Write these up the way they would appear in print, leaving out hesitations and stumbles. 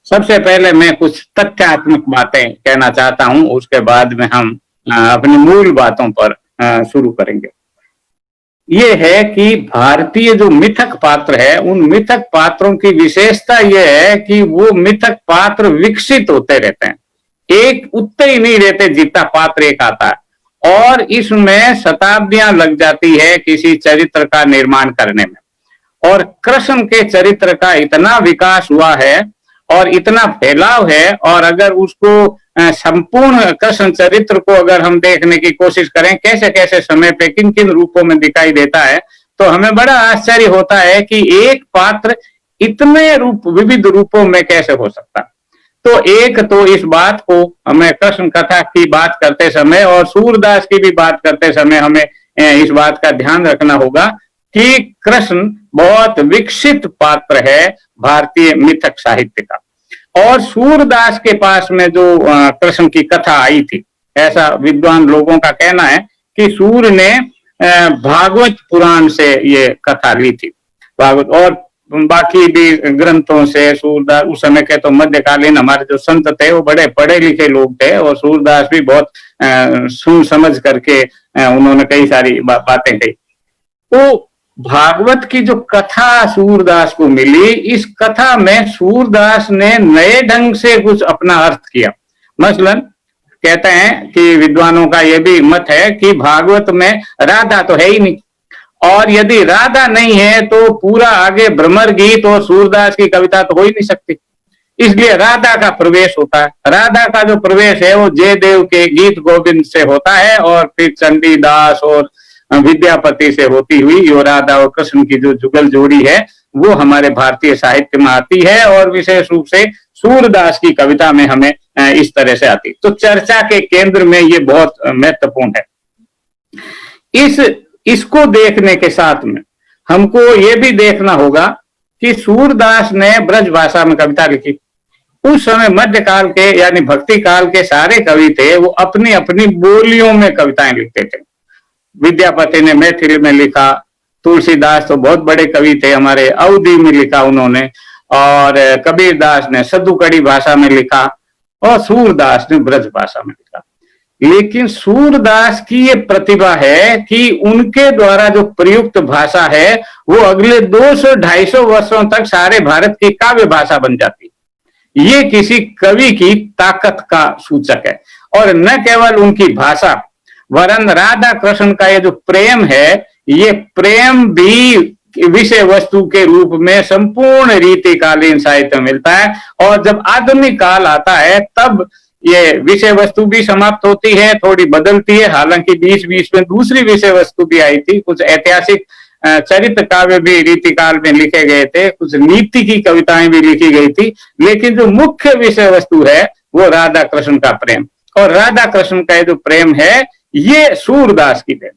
सबसे पहले मैं कुछ तथ्यात्मक बातें कहना चाहता हूं, उसके बाद में हम अपनी मूल बातों पर शुरू करेंगे। ये है कि भारतीय जो मिथक पात्र है, उन मिथक पात्रों की विशेषता यह है कि वो मिथक पात्र विकसित होते रहते हैं, एक उतने ही नहीं रहते जितना पात्र एक आता है, और इसमें शताब्दियां लग जाती है किसी चरित्र का निर्माण करने में। और कृष्ण के चरित्र का इतना विकास हुआ है और इतना फैलाव है, और अगर उसको संपूर्ण कृष्ण चरित्र को अगर हम देखने की कोशिश करें कैसे कैसे समय पे किन किन रूपों में दिखाई देता है, तो हमें बड़ा आश्चर्य होता है कि एक पात्र इतने रूप विविध रूपों में कैसे हो सकता। तो एक तो इस बात को हमें कृष्ण कथा की बात करते समय और सूरदास की भी बात करते समय हमें इस बात का ध्यान रखना होगा कि कृष्ण बहुत विकसित पात्र है भारतीय मिथक साहित्य का। और सूरदास के पास में जो कृष्ण की कथा आई थी, ऐसा विद्वान लोगों का कहना है कि सूर ने भागवत पुराण से ये कथा ली थी, भागवत और बाकी भी ग्रंथों से। सूरदास उस समय के तो मध्यकालीन हमारे जो संत थे वो बड़े पढ़े लिखे लोग थे, और सूरदास भी बहुत सुन समझ करके उन्होंने कई सारी बातें कही। तो भागवत की जो कथा सूरदास को मिली, इस कथा में सूरदास ने नए ढंग से कुछ अपना अर्थ किया। मसलन कहते हैं कि विद्वानों का यह भी मत है कि भागवत में राधा तो है ही नहीं, और यदि राधा नहीं है तो पूरा आगे भ्रमर गीत और सूरदास की कविता तो हो ही नहीं सकती, इसलिए राधा का प्रवेश होता है। राधा का जो प्रवेश है वो जयदेव के गीत गोविंद से होता है, और फिर चंडीदास और विद्यापति से होती हुई यो राधा और कृष्ण की जो जुगल जोड़ी है वो हमारे भारतीय साहित्य में आती है, और विशेष रूप से सूरदास की कविता में हमें इस तरह से आती। तो चर्चा के केंद्र में ये बहुत महत्वपूर्ण है। इसको देखने के साथ में हमको ये भी देखना होगा कि सूरदास ने ब्रज भाषा में कविता लिखी। उस समय मध्यकाल के यानी भक्ति काल के सारे कवि थे, वो अपनी अपनी बोलियों में कविताएं लिखते थे। विद्यापति ने मैथिली में लिखा, तुलसीदास तो बहुत बड़े कवि थे हमारे, अवधी में लिखा उन्होंने, और कबीरदास ने सद्दुकड़ी भाषा में लिखा, और सूरदास ने ब्रज भाषा में लिखा। लेकिन सूरदास की ये प्रतिभा है कि उनके द्वारा जो प्रयुक्त भाषा है वो अगले 200-250 वर्षों तक सारे भारत की काव्य भाषा बन जाती। ये किसी कवि की ताकत का सूचक है, और न केवल उनकी भाषा, वरन राधा कृष्ण का ये जो प्रेम है, ये प्रेम भी विषय वस्तु के रूप में संपूर्ण रीतिकालीन साहित्य मिलता है। और जब आधुनिक काल आता है तब ये विषय वस्तु भी समाप्त होती है, थोड़ी बदलती है। हालांकि बीच बीच में दूसरी विषय वस्तु भी आई थी, कुछ ऐतिहासिक चरित्र काव्य भी रीतिकाल में लिखे गए थे, कुछ नीति की कविताएं भी लिखी गई थी, लेकिन जो मुख्य विषय वस्तु है वो राधा कृष्ण का प्रेम, और राधा कृष्ण का जो प्रेम है ये सूरदास की देन।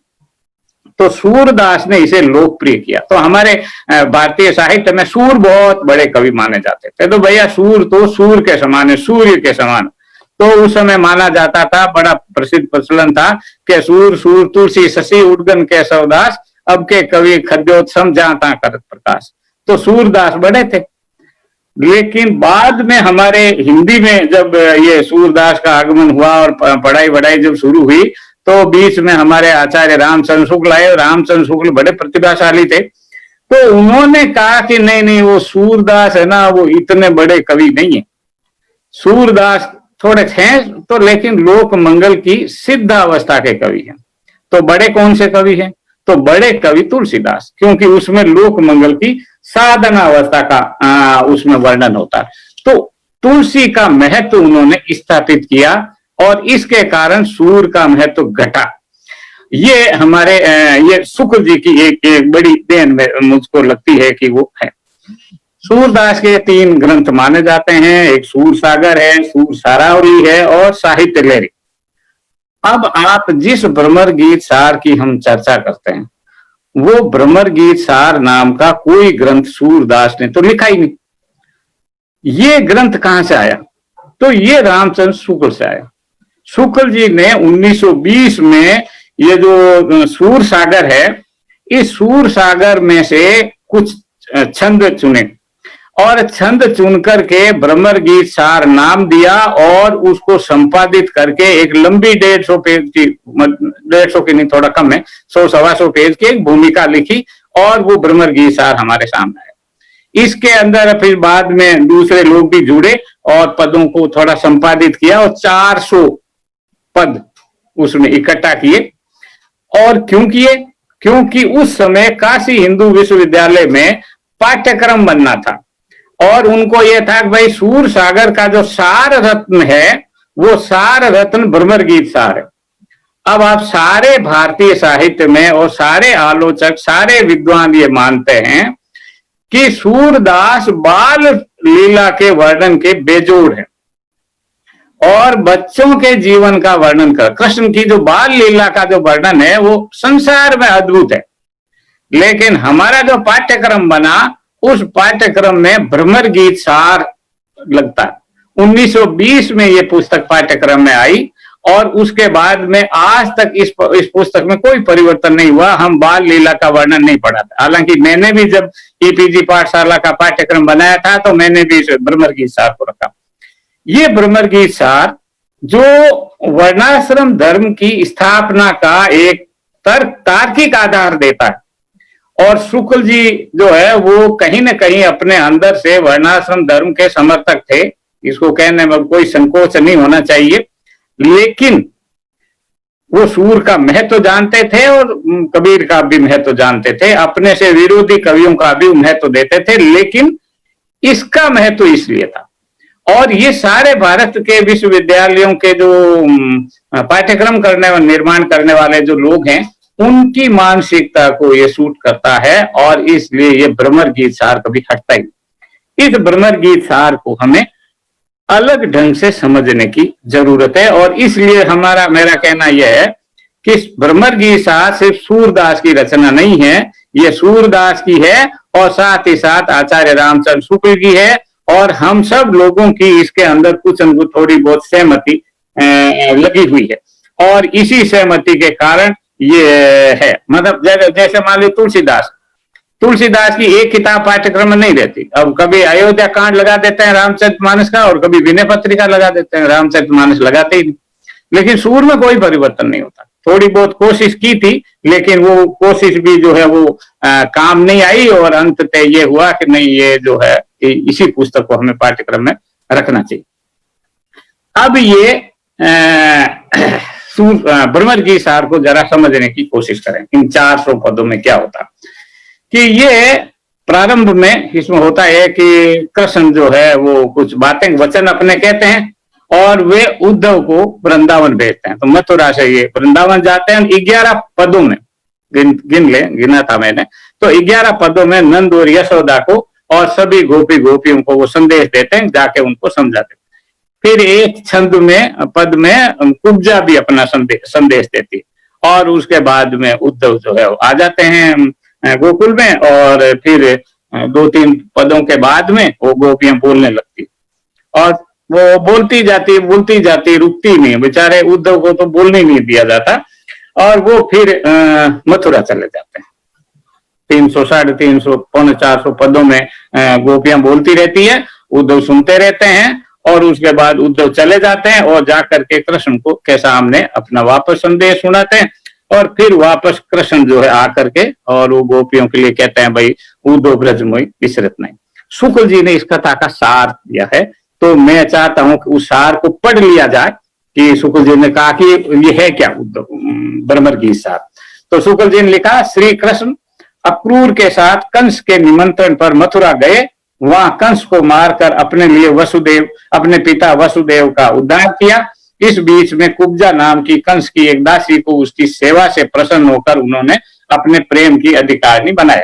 तो सूरदास ने इसे लोकप्रिय किया। तो हमारे भारतीय साहित्य में सूर बहुत बड़े कवि माने जाते थे। तो भैया सूर तो सूर के समान है, सूर्य के समान। तो उस समय माना जाता था, बड़ा प्रसिद्ध प्रचलन था कि सूर सूर तुलसी शशि उद्गन केशवदास, अब के कवि खद्योत्सम जाता करत प्रकाश। तो सूरदास बड़े थे। लेकिन बाद में हमारे हिंदी में जब ये सूरदास का आगमन हुआ और पढ़ाई वढ़ाई जब शुरू हुई, तो बीच में हमारे आचार्य रामचंद्र शुक्ल आए। रामचंद्र शुक्ल बड़े प्रतिभाशाली थे, तो उन्होंने कहा कि नहीं नहीं, वो सूरदास है ना, वो इतने बड़े कवि नहीं है। सूरदास थोड़े हैं तो, लेकिन लोक मंगल की सिद्धावस्था के कवि हैं। तो बड़े कौन से कवि हैं? तो बड़े कवि तुलसीदास, क्योंकि उसमें लोक मंगल की साधनावस्था का उसमें वर्णन होता है। तो तुलसी का महत्व उन्होंने स्थापित किया, और इसके कारण सूर का महत्व घटा। ये हमारे ये शुक्ल जी की एक बड़ी देन में मुझको लगती है कि वो है। सूरदास के 3 ग्रंथ माने जाते हैं, एक सूर सागर है, सूर सारावली है, और साहित्य लहरी। अब आप जिस भ्रमर गीत सार की हम चर्चा करते हैं, वो भ्रमर गीत सार नाम का कोई ग्रंथ सूरदास ने तो लिखा ही नहीं। ये ग्रंथ कहां से आया? तो ये रामचंद्र शुक्ल से आया। शुक्ल जी ने 1920 में ये जो सूर सागर है, इस सूर सागर में से कुछ छंद चुने, और छंद चुन करके भ्रमर गीत सार नाम दिया और उसको संपादित करके एक लंबी 150 पेज की, 150 की नहीं थोड़ा कम है, 100-125 पेज की एक भूमिका लिखी और वो भ्रमर गीत सार हमारे सामने आया। इसके अंदर फिर बाद में दूसरे लोग भी जुड़े और पदों को थोड़ा संपादित किया और 400 पद उसमें इकट्ठा किए। और क्यों किए? क्योंकि उस समय काशी हिंदू विश्वविद्यालय में पाठ्यक्रम बनना था और उनको यह था कि भाई सूर सागर का जो सार रत्न है वो सार रत्न भ्रमर गीत सार है। अब आप सारे भारतीय साहित्य में और सारे आलोचक, सारे विद्वान ये मानते हैं कि सूरदास बाल लीला के वर्णन के बेजोड़ है और बच्चों के जीवन का वर्णन कर, कृष्ण की जो बाल लीला का जो वर्णन है वो संसार में अद्भुत है। लेकिन हमारा जो पाठ्यक्रम बना उस पाठ्यक्रम में भ्रमर गीत सार लगता है। 1920 में ये पुस्तक पाठ्यक्रम में आई और उसके बाद में आज तक इस पुस्तक में कोई परिवर्तन नहीं हुआ। हम बाल लीला का वर्णन नहीं पढ़ा था, हालांकि मैंने भी जब ईपीजी पाठशाला का पाठ्यक्रम बनाया था तो मैंने भी भ्रमर गीत सार को रखा। ये भ्रमर गीत सार जो वर्णाश्रम धर्म की स्थापना का एक तार्किक आधार देता है और शुक्ल जी जो है वो कहीं न कहीं अपने अंदर से वर्णाश्रम धर्म के समर्थक थे, इसको कहने में कोई संकोच नहीं होना चाहिए। लेकिन वो सूर का महत्व जानते थे और कबीर का भी महत्व जानते थे, अपने से विरोधी कवियों का भी महत्व देते थे, लेकिन इसका महत्व इसलिए था। और ये सारे भारत के विश्वविद्यालयों के जो पाठ्यक्रम करने और निर्माण करने वाले जो लोग हैं उनकी मानसिकता को ये सूट करता है और इसलिए ये भ्रमर गीत सार कभी हटता ही। इस भ्रमर गीत सार को हमें अलग ढंग से समझने की जरूरत है और इसलिए मेरा कहना यह है कि भ्रमर गीत सार सिर्फ सूरदास की रचना नहीं है, ये सूरदास की है और साथ ही साथ आचार्य रामचंद्र शुक्ल की है और हम सब लोगों की इसके अंदर कुछ न कुछ थोड़ी बहुत सहमति लगी हुई है और इसी सहमति के कारण ये है। मतलब जैसे मान लो तुलसीदास की एक किताब पाठ्यक्रम में नहीं रहती। अब कभी अयोध्या कांड लगा देते हैं रामचरितमानस का और कभी विनय पत्रिका लगा देते हैं, रामचरितमानस लगाते ही नहीं। लेकिन सूर में कोई परिवर्तन नहीं होता। थोड़ी बहुत कोशिश की थी लेकिन वो कोशिश भी जो है वो काम नहीं आई और अंततः ये हुआ कि नहीं, ये जो है इसी पुस्तक को हमें पाठ्यक्रम में रखना चाहिए। अब ये भ्रमर गीत सार को जरा समझने की कोशिश करें। इन 400 पदों में क्या होता कि ये प्रारंभ में इसमें होता है कि कृष्ण जो है वो कुछ बातें वचन अपने कहते हैं और वे उद्धव को वृंदावन भेजते हैं। तो मथुरा से ये वृंदावन जाते हैं। 11 पदों में गिना था मैंने, तो 11 पदों में नंद और यशोदा को और सभी गोपियों को वो संदेश देते हैं, जाके उनको समझाते हैं। फिर एक छंद में पद में कुब्जा भी अपना संदेश देती है और उसके बाद में उद्धव जो है आ जाते हैं गोकुल में और फिर 2-3 पदों के बाद में वो गोपियां बोलने लगती और वो बोलती जाती रुकती नहीं। बेचारे उद्धव को तो बोलने नहीं दिया जाता और वो फिर मथुरा चले जाते हैं। 300, 350, 400 पदों में गोपियां बोलती रहती है, उद्धव सुनते रहते हैं और उसके बाद उद्धव चले जाते हैं और जाकर के कृष्ण को के सामने अपना वापस संदेश सुनाते हैं और फिर वापस कृष्ण जो है आकर के और वो गोपियों के लिए कहते हैं भाई उद्धव ब्रज मोहि विसरत नहीं। शुक्ल जी ने इस कथा का सार दिया है, तो मैं चाहता हूं कि उस सार को पढ़ लिया जाए कि शुक्ल जी ने कहा कि ये है क्या उद्धव भ्रमर गीत सार। तो शुक्ल जी ने लिखा, श्री कृष्ण अक्रूर के साथ कंस के निमंत्रण पर मथुरा गए। वहां कंस को मारकर अपने पिता वसुदेव का उद्धार किया। इस बीच में कुब्जा नाम की कंस की एक दासी को उसकी सेवा से प्रसन्न होकर उन्होंने अपने प्रेम की अधिकारिणी बनाया।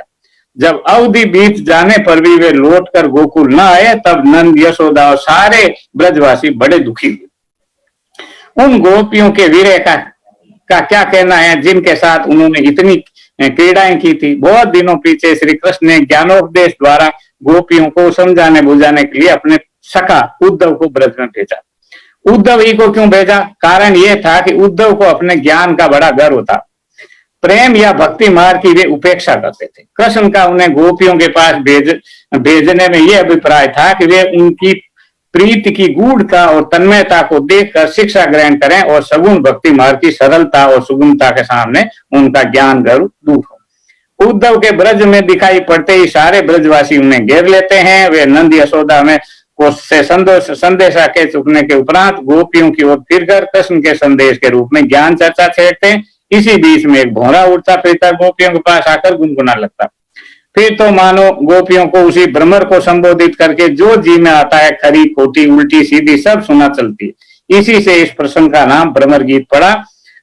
जब अवधि बीत जाने पर भी वे लौटकर गोकुल न आए, तब नंद, यशोदा और सारे ब्रजवासी बड़े दुखी हुए। उन गोपियों के वीर्य का क्या कहना है जिनके साथ उन्होंने इतनी क्रीड़ाएं की थी। बहुत दिनों पीछे श्री कृष्ण ने ज्ञानोपदेश द्वारा गोपियों को समझाने बुझाने के लिए अपने सखा उद्धव को ब्रज में भेजा। उद्धव ही को क्यों भेजा? कारण यह था कि उद्धव को अपने ज्ञान का बड़ा गर्व था। प्रेम या भक्ति मार्ग की वे उपेक्षा करते थे। कृष्ण का उन्हें गोपियों के पास भेजने में यह अभिप्राय था कि वे उनकी प्रीति की गूढ़ता और तन्मयता को देखकर शिक्षा ग्रहण करें और सगुण भक्ति मार्ग की सरलता और सुगमता के सामने उनका ज्ञान गर्व दूर हो। उद्धव के ब्रज में दिखाई पड़ते ही सारे ब्रजवासी उन्हें घेर लेते हैं। वे नंद यशोदा में से संदेशा के चुकने के उपरांत गोपियों की ओर फिरकर कृष्ण के संदेश के रूप में ज्ञान चर्चा छेड़ते हैं। इसी बीच में एक भौरा उड़ता फिरता गोपियों के पास आकर गुनगुना लगता। फिर तो मानो गोपियों को उसी भ्रमर को संबोधित करके जो जी में आता है, खरी खोटी उल्टी सीधी सब सुना चलती है। इसी से इस प्रसंग का नाम भ्रमर गीत पड़ा।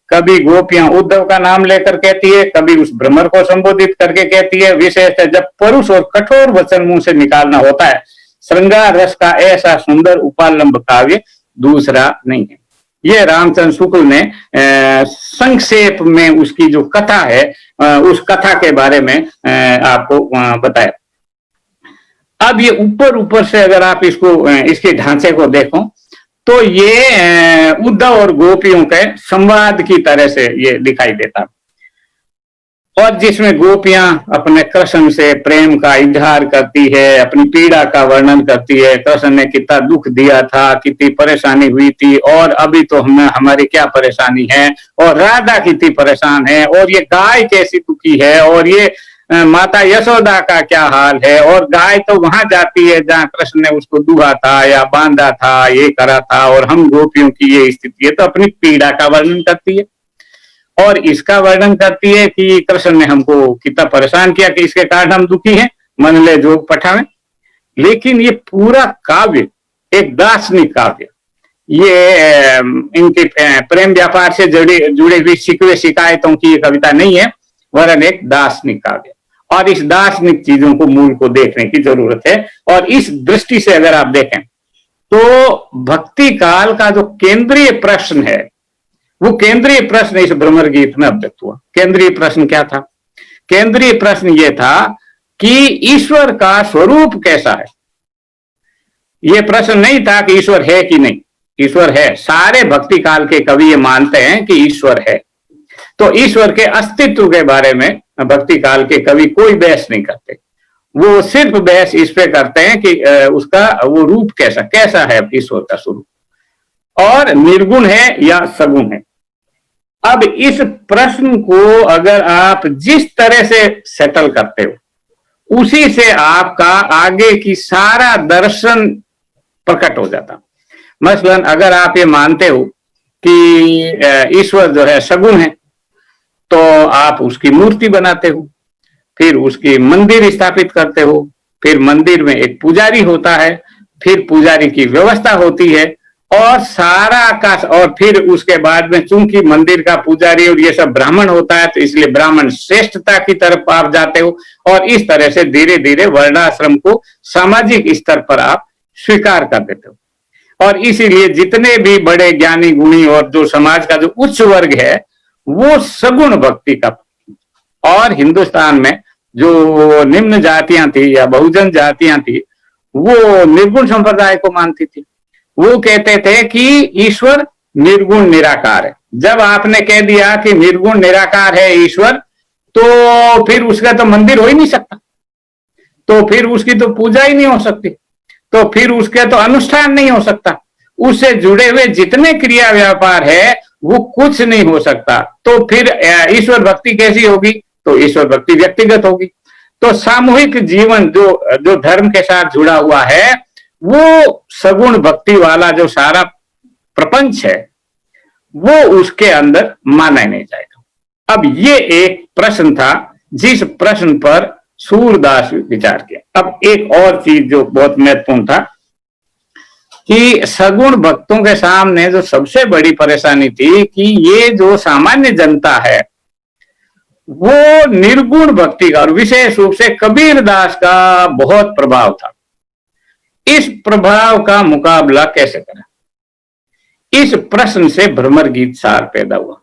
कभी गोपियां उद्धव का नाम लेकर कहती है, कभी उस भ्रमर को संबोधित करके कहती है। विशेषतः जब परुष और कठोर वचन मुंह से निकालना होता है, श्रृंगार रस का ऐसा सुंदर उपालंब काव्य दूसरा नहीं है। ये रामचंद्र शुक्ल ने संक्षेप में उसकी जो कथा है, उस कथा के बारे में आपको बताया। अब ये ऊपर से अगर आप इसके ढांचे को देखो तो ये उद्धव और गोपियों के संवाद की तरह से ये दिखाई देता, और जिसमें गोपियां अपने कृष्ण से प्रेम का इजहार करती है, अपनी पीड़ा का वर्णन करती है। कृष्ण ने कितना दुख दिया था, कितनी परेशानी हुई थी, और अभी तो हमारी क्या परेशानी है, और राधा कितनी परेशान है, और ये गाय कैसी दुखी है, और ये माता यशोदा का क्या हाल है, और गाय तो वहां जाती है जहां कृष्ण ने उसको दुहा था या बांधा था, ये करा था, और हम गोपियों की ये स्थिति है। तो अपनी पीड़ा का वर्णन करती है और इसका वर्णन करती है कि कृष्ण ने हमको कितना परेशान किया कि इसके कारण हम दुखी हैं, मन ले जोग पठावे। लेकिन ये पूरा काव्य एक दार्शनिक काव्य, ये इनके प्रेम व्यापार से जुड़े हुई शिकवे शिकायतों की कविता नहीं है, वरन एक दार्शनिक काव्य। और इस दार्शनिक चीजों को मूल को देखने की जरूरत है। और इस दृष्टि से अगर आप देखें तो भक्ति काल का जो केंद्रीय प्रश्न है, वो केंद्रीय प्रश्न इस भ्रमर गीत में अभिव्यक्त हुआ। केंद्रीय प्रश्न क्या था? केंद्रीय प्रश्न ये था कि ईश्वर का स्वरूप कैसा है। ये प्रश्न नहीं था कि ईश्वर है कि नहीं, ईश्वर है। सारे भक्ति काल के कवि ये मानते हैं कि ईश्वर है। तो ईश्वर के अस्तित्व के बारे में भक्ति काल के कवि कोई बहस नहीं करते। वो सिर्फ बहस इस पे करते हैं कि उसका वो रूप कैसा है ईश्वर का स्वरूप, और निर्गुण है या सगुण है। अब इस प्रश्न को अगर आप जिस तरह से सेटल करते हो, उसी से आपका आगे की सारा दर्शन प्रकट हो जाता। मसलन अगर आप ये मानते हो कि ईश्वर जो है सगुण है, तो आप उसकी मूर्ति बनाते हो, फिर उसकी मंदिर स्थापित करते हो, फिर मंदिर में एक पुजारी होता है, फिर पुजारी की व्यवस्था होती है, और सारा का, और फिर उसके बाद में चूंकि मंदिर का पुजारी और ये सब ब्राह्मण होता है, तो इसलिए ब्राह्मण श्रेष्ठता की तरफ आप जाते हो, और इस तरह से धीरे धीरे वर्णाश्रम को सामाजिक स्तर पर आप स्वीकार कर देते हो। और इसीलिए जितने भी बड़े ज्ञानी गुणी और जो समाज का जो उच्च वर्ग है, वो सगुण भक्ति का, और हिंदुस्तान में जो निम्न जातियां थी या बहुजन जातियां थी, वो निर्गुण संप्रदाय को मानती थी। वो कहते थे कि ईश्वर निर्गुण निराकार है। जब आपने कह दिया कि निर्गुण निराकार है ईश्वर, तो फिर उसका तो मंदिर हो ही नहीं सकता, तो फिर उसकी तो पूजा ही नहीं हो सकती, तो फिर उसके तो अनुष्ठान नहीं हो सकता, उससे जुड़े हुए जितने क्रिया व्यापार है वो कुछ नहीं हो सकता। तो फिर ईश्वर भक्ति कैसी होगी? तो ईश्वर भक्ति व्यक्तिगत होगी। तो सामूहिक जीवन जो धर्म के साथ जुड़ा हुआ है, वो सगुण भक्ति वाला जो सारा प्रपंच है, वो उसके अंदर माना ही नहीं जाएगा। अब ये एक प्रश्न था जिस प्रश्न पर सूरदास विचार किया। अब एक और चीज जो बहुत महत्वपूर्ण था कि सगुण भक्तों के सामने जो सबसे बड़ी परेशानी थी कि ये जो सामान्य जनता है, वो निर्गुण भक्ति का और विशेष रूप से कबीरदास का बहुत प्रभाव था। इस प्रभाव का मुकाबला कैसे करें, इस प्रश्न से भ्रमर गीत सार पैदा हुआ।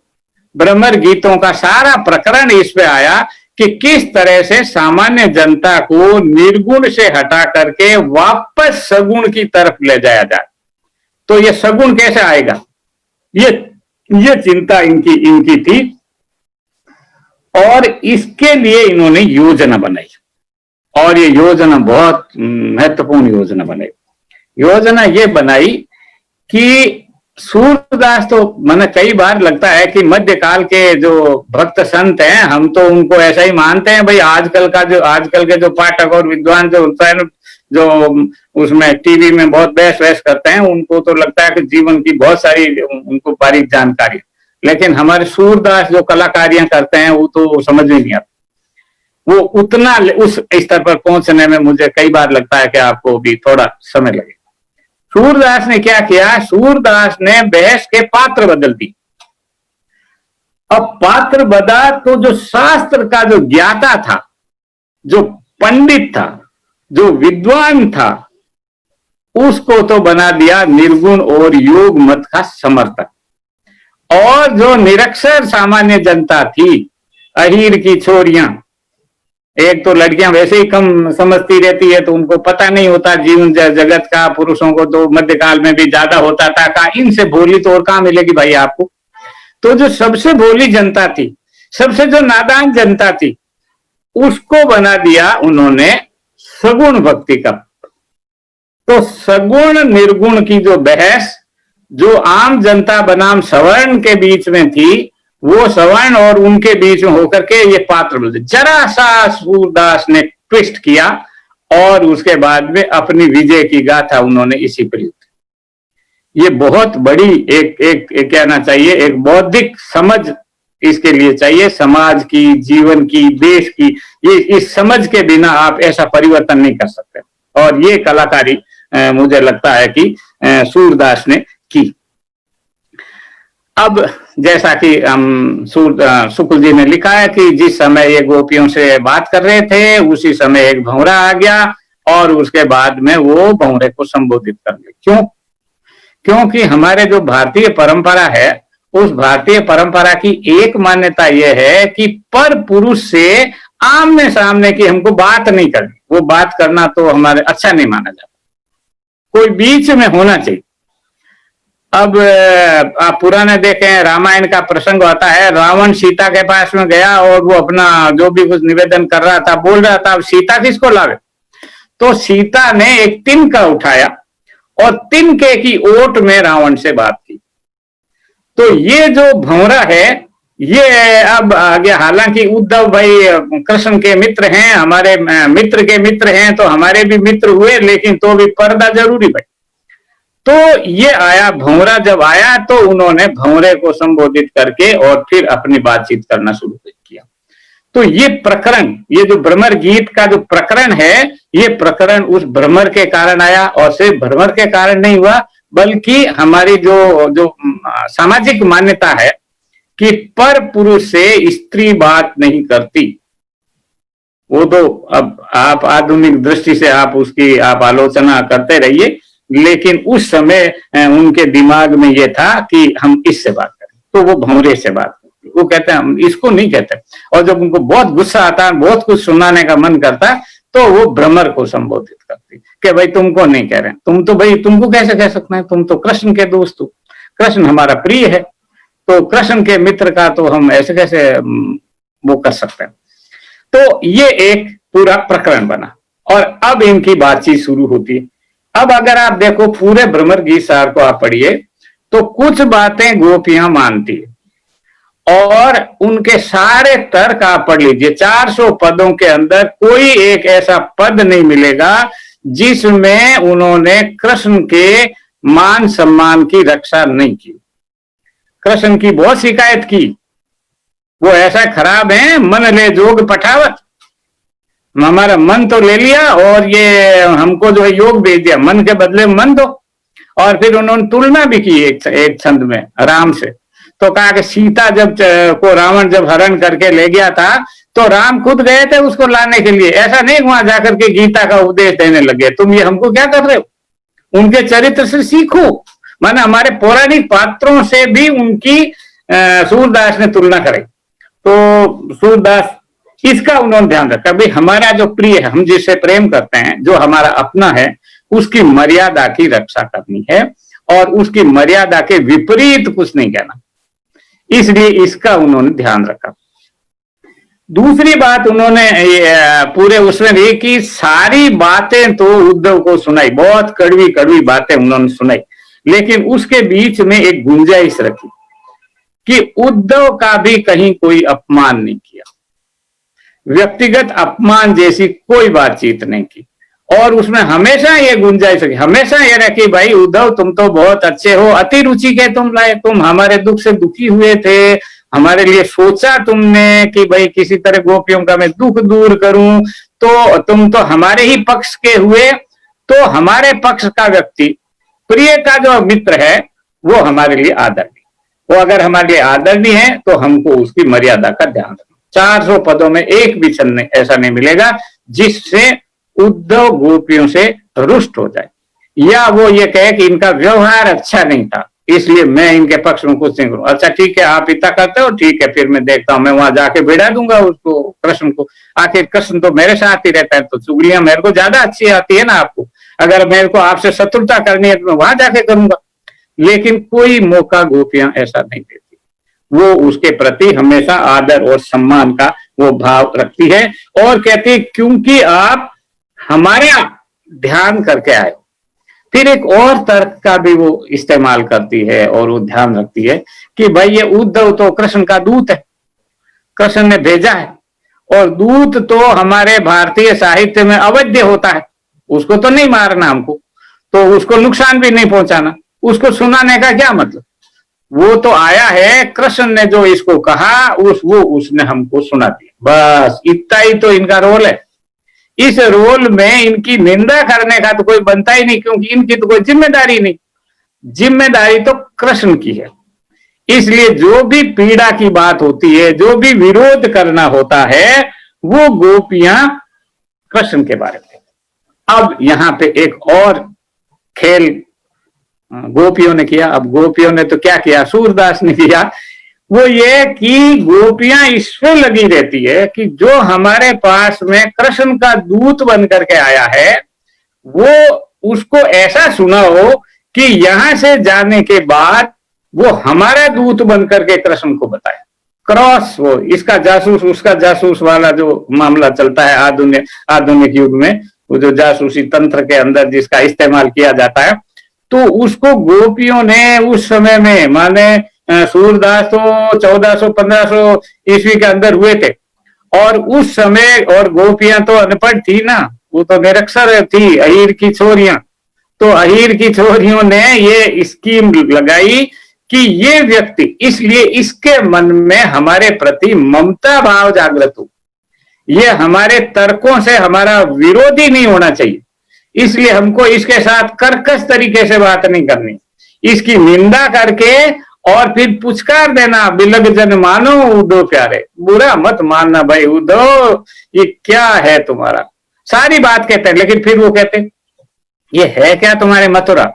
भ्रमर गीतों का सारा प्रकरण इस पे आया कि किस तरह से सामान्य जनता को निर्गुण से हटा करके वापस सगुण की तरफ ले जाया जाए। तो ये सगुण कैसे आएगा, ये चिंता इनकी थी। और इसके लिए इन्होंने योजना बनाई, और ये योजना बहुत महत्वपूर्ण योजना बनाई। योजना ये बनाई कि सूरदास तो मैंने कई बार लगता है कि मध्यकाल के जो भक्त संत हैं, हम तो उनको ऐसा ही मानते हैं भाई, आजकल के जो पाठक और विद्वान जो होता है ना, जो उसमें टीवी में बहुत बहस वहस करते हैं, उनको तो लगता है कि जीवन की बहुत सारी उनको बारीक जानकारी, लेकिन हमारे सूरदास जो कलाकारियां करते हैं वो तो समझ में नहीं आता। वो उतना उस स्तर पर पहुंचने में मुझे कई बार लगता है कि आपको भी थोड़ा समय लगेगा। सूरदास ने क्या किया, सूरदास ने बहस के पात्र बदल दी। अब पात्र बदला तो जो शास्त्र का जो ज्ञाता था, जो पंडित था, जो विद्वान था, उसको तो बना दिया निर्गुण और योग मत का समर्थक। और जो निरक्षर सामान्य जनता थी, अहीर की छोरियां, एक तो लड़कियां वैसे ही कम समझती रहती है तो उनको पता नहीं होता जीवन जगत का, पुरुषों को तो मध्यकाल में भी ज्यादा होता था, कहा इनसे भोली तो और कहां मिलेगी भाई आपको। तो जो सबसे भोली जनता थी, सबसे जो नादान जनता थी, उसको बना दिया उन्होंने सगुण भक्ति का। तो सगुण निर्गुण की जो बहस जो आम जनता बनाम सवर्ण के बीच में थी, वो सवर्ण और उनके बीच में होकर के ये पात्र बदले। जरा सा सूरदास ने ट्विस्ट किया और उसके बाद में अपनी विजय की गाथा उन्होंने इसी पर लिखी। ये बहुत बड़ी एक कहना चाहिए, एक बौद्धिक समझ इसके लिए चाहिए, समाज की, जीवन की, देश की। ये इस समझ के बिना आप ऐसा परिवर्तन नहीं कर सकते, और ये कलाकारी मुझे लगता है कि सूरदास ने की। अब जैसा कि शुक्ल जी ने लिखा है कि जिस समय ये गोपियों से बात कर रहे थे, उसी समय एक भंवरा आ गया और उसके बाद में वो भंवरे को संबोधित कर लिया। क्यों? क्योंकि हमारे जो भारतीय परंपरा है, उस भारतीय परंपरा की एक मान्यता यह है कि पर पुरुष से आमने सामने की हमको बात नहीं करनी। वो बात करना तो हमारे अच्छा नहीं माना जाता, कोई बीच में होना चाहिए। अब आप पुराने देखें, रामायण का प्रसंग आता है, रावण सीता के पास में गया और वो अपना जो भी कुछ निवेदन कर रहा था, बोल रहा था, अब सीता किसको लावे? तो सीता ने एक तिनका उठाया और तिनके की ओट में रावण से बात की। तो ये जो भंवरा है, ये अब आ गया। हालांकि उद्धव भाई कृष्ण के मित्र हैं, हमारे मित्र के मित्र हैं, तो हमारे भी मित्र हुए, लेकिन तो भी पर्दा जरूरी भाई। तो ये आया भंवरा, जब आया तो उन्होंने भंवरे को संबोधित करके और फिर अपनी बातचीत करना शुरू किया। तो ये प्रकरण, ये जो भ्रमर गीत का जो प्रकरण है, ये प्रकरण उस भ्रमर के कारण आया, और सिर्फ भ्रमर के कारण नहीं हुआ, बल्कि हमारी जो सामाजिक मान्यता है कि पर पुरुष से स्त्री बात नहीं करती, वो तो अब आप आधुनिक दृष्टि से आप उसकी आप आलोचना करते रहिए, लेकिन उस समय उनके दिमाग में ये था कि हम इससे बात करें, तो वो भंवरे से बात करते। वो कहते हैं हम इसको नहीं कहते, और जब उनको बहुत गुस्सा आता, बहुत कुछ सुनाने का मन करता, तो वो भ्रमर को संबोधित करती कि भाई तुमको नहीं कह रहे, तुम तो भाई तुमको कैसे कह सकते हैं, तुम तो कृष्ण के दोस्त हो, कृष्ण हमारा प्रिय है, तो कृष्ण के मित्र का तो हम ऐसे कैसे वो कर सकते हैं। तो ये एक पूरा प्रकरण बना, और अब इनकी बातचीत शुरू होती है। अब अगर आप देखो पूरे भ्रमर गीत सार को आप पढ़िए, तो कुछ बातें गोपियां मानती है और उनके सारे तर्क आप पढ़ लीजिए। 400 पदों के अंदर कोई एक ऐसा पद नहीं मिलेगा जिसमें उन्होंने कृष्ण के मान सम्मान की रक्षा नहीं की। कृष्ण की बहुत शिकायत की, वो ऐसा खराब है, मन ले जोग पठावत, हमारा मन तो ले लिया और ये हमको जो है योग भेज दिया, मन के बदले मन दो। और फिर उन्होंने तुलना भी की एक छंद में राम से, तो कहा कि सीता को रावण जब हरण करके ले गया था, तो राम खुद गए थे उसको लाने के लिए, ऐसा नहीं वहां जाकर के गीता का उपदेश देने लगे, तुम ये हमको क्या कर रहे हो। उनके चरित्र से सीखो, माना हमारे पौराणिक पात्रों से भी उनकी सूरदास ने तुलना कराई। तो सूरदास इसका उन्होंने ध्यान रखा, भाई हमारा जो प्रिय है, हम जिससे प्रेम करते हैं, जो हमारा अपना है, उसकी मर्यादा की रक्षा करनी है और उसकी मर्यादा के विपरीत कुछ नहीं कहना, इसलिए इसका उन्होंने ध्यान रखा। दूसरी बात उन्होंने पूरे उसमें दी कि सारी बातें तो उद्धव को सुनाई, बहुत कड़वी कड़वी बातें उन्होंने सुनाई, लेकिन उसके बीच में एक गुंजाइश रखी कि उद्धव का भी कहीं कोई अपमान नहीं किया, व्यक्तिगत अपमान जैसी कोई बातचीत नहीं की। और उसमें हमेशा ये गुंजाइश रखी, हमेशा ये रखी, भाई उद्धव तुम तो बहुत अच्छे हो, अति रुचि के तुम लाए, तुम हमारे दुख से दुखी हुए थे, हमारे लिए सोचा तुमने कि भाई किसी तरह गोपियों का मैं दुख दूर करूं, तो तुम तो हमारे ही पक्ष के हुए, तो हमारे पक्ष का व्यक्ति, प्रिय का जो मित्र है वो हमारे लिए आदरणीय, वो अगर हमारे लिए आदरणीय है तो हमको उसकी मर्यादा का ध्यान रखना। 400 पदों में एक भी क्षण ऐसा नहीं मिलेगा जिससे उद्धव गोपियों से रुष्ट हो जाए, या वो ये कहे कि इनका व्यवहार अच्छा नहीं था इसलिए मैं इनके पक्ष में कुछ नहीं करूं। अच्छा ठीक है, आप इतना करते हो, ठीक है, फिर मैं देखता हूं, मैं वहां जाके भिड़ा दूंगा उसको, कृष्ण को। आखिर कृष्ण तो मेरे साथ ही रहता है, तो चुगलियां मेरे को ज्यादा अच्छी आती है ना आपको, अगर मेरे को आपसे शत्रुता करनी है तो मैं वहां जाके करूंगा। लेकिन कोई मौका गोपियां ऐसा नहीं देती, वो उसके प्रति हमेशा आदर और सम्मान का वो भाव रखती है और कहती है क्योंकि आप हमारा ध्यान करके आए। फिर एक और तर्क का भी वो इस्तेमाल करती है और वो ध्यान रखती है कि भाई ये उद्धव तो कृष्ण का दूत है, कृष्ण ने भेजा है, और दूत तो हमारे भारतीय साहित्य में अवैध होता है, उसको तो नहीं मारना हमको, तो उसको नुकसान भी नहीं पहुंचाना, उसको सुनाने का क्या मतलब, वो तो आया है, कृष्ण ने जो इसको कहा उसने हमको सुना दिया, बस इतना ही तो इनका रोल है। इस रोल में इनकी निंदा करने का तो कोई बनता ही नहीं, क्योंकि इनकी तो कोई जिम्मेदारी नहीं, जिम्मेदारी तो कृष्ण की है। इसलिए जो भी पीड़ा की बात होती है, जो भी विरोध करना होता है, वो गोपियां कृष्ण के बारे में। अब यहां पे एक और खेल गोपियों ने किया। अब गोपियों ने तो क्या किया, सूरदास ने किया, वो ये कि गोपियां इसमें लगी रहती है कि जो हमारे पास में कृष्ण का दूत बन करके आया है वो उसको ऐसा सुनाओ कि यहां से जाने के बाद वो हमारा दूत बन करके कृष्ण को बताए। क्रॉस, वो इसका जासूस उसका जासूस वाला जो मामला चलता है आधुनिक युग में, वो जो जासूसी तंत्र के अंदर जिसका इस्तेमाल किया जाता है, तो उसको गोपियों ने उस समय में, माने सूरदास तो 1400-1500 ईस्वी के अंदर हुए थे, और उस समय, और गोपियां तो अनपढ़ थी ना, वो तो निरक्षर थी, अहीर की छोरियां, तो अहीर की छोरियों ने ये स्कीम लगाई कि ये व्यक्ति, इसलिए इसके मन में हमारे प्रति ममता भाव जागृत हो, ये हमारे तर्कों से हमारा विरोधी नहीं होना चाहिए, इसलिए हमको इसके साथ कर्कश तरीके से बात नहीं करनी, इसकी निंदा करके और फिर पुचकार देना, बिलग जन मानो उद्धव प्यारे, बुरा मत मानना भाई उद्धव, ये क्या है तुम्हारा, सारी बात कहते हैं। लेकिन फिर वो कहते ये है क्या तुम्हारे मथुरा,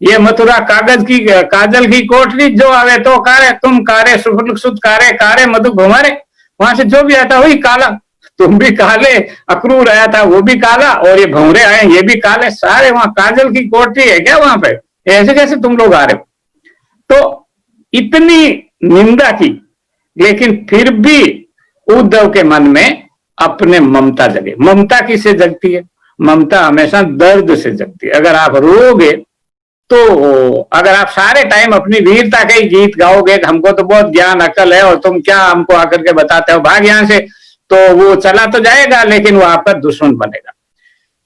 ये मथुरा काजल की कोठरी, जो आवे तो कारे, तुम कारे सुख कारे, कारे मधु घुमारे, वहां से जो भी आता वही काला, तुम भी काले, अक्रूर आया था वो भी काला, और ये भंवरे आए ये भी काले, सारे वहां काजल की कोठरी है क्या वहां पे, ऐसे कैसे तुम लोग आ रहे हो। तो इतनी निंदा की, लेकिन फिर भी उद्धव के मन में अपने ममता जगे। ममता किससे जगती है, ममता हमेशा दर्द से जगती है। अगर आप रोगे तो, अगर आप सारे टाइम अपनी वीरता के ही गीत गाओगे, हमको तो बहुत ज्ञान अकल है और तुम क्या हमको आकर के बताते हो, भाग यहां से, तो वो चला तो जाएगा लेकिन वो आपका दुश्मन बनेगा।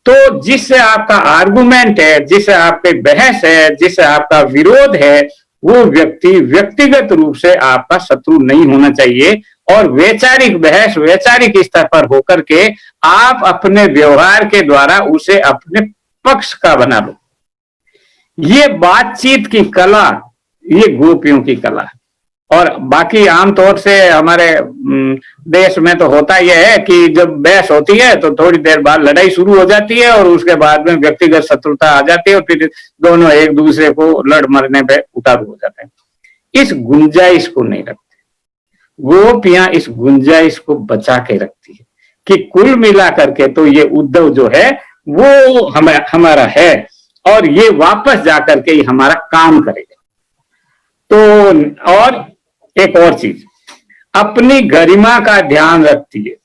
तो जिससे आपका आर्गुमेंट है, जिससे आपकी बहस है, जिससे आपका विरोध है, वो व्यक्ति व्यक्तिगत रूप से आपका शत्रु नहीं होना चाहिए, और वैचारिक बहस, वैचारिक स्तर पर होकर के आप अपने व्यवहार के द्वारा उसे अपने पक्ष का बना लो। ये बातचीत की कला, ये गोपियों की कला है। और बाकी आमतौर से हमारे देश में तो होता यह है कि जब बहस होती है तो थोड़ी देर बाद लड़ाई शुरू हो जाती है, और उसके बाद में व्यक्तिगत शत्रुता आ जाती है, और फिर दोनों एक दूसरे को लड़ मरने पे उतारू हो जाते हैं। इस गुंजाइश को नहीं रखते गोपियां, इस गुंजाइश को बचा के रखती है कि कुल मिला करके तो ये उद्धव जो है वो हमारा है, और ये वापस जाकर के हमारा काम करेगा। तो और एक और चीज, अपनी गरिमा का ध्यान रखती है,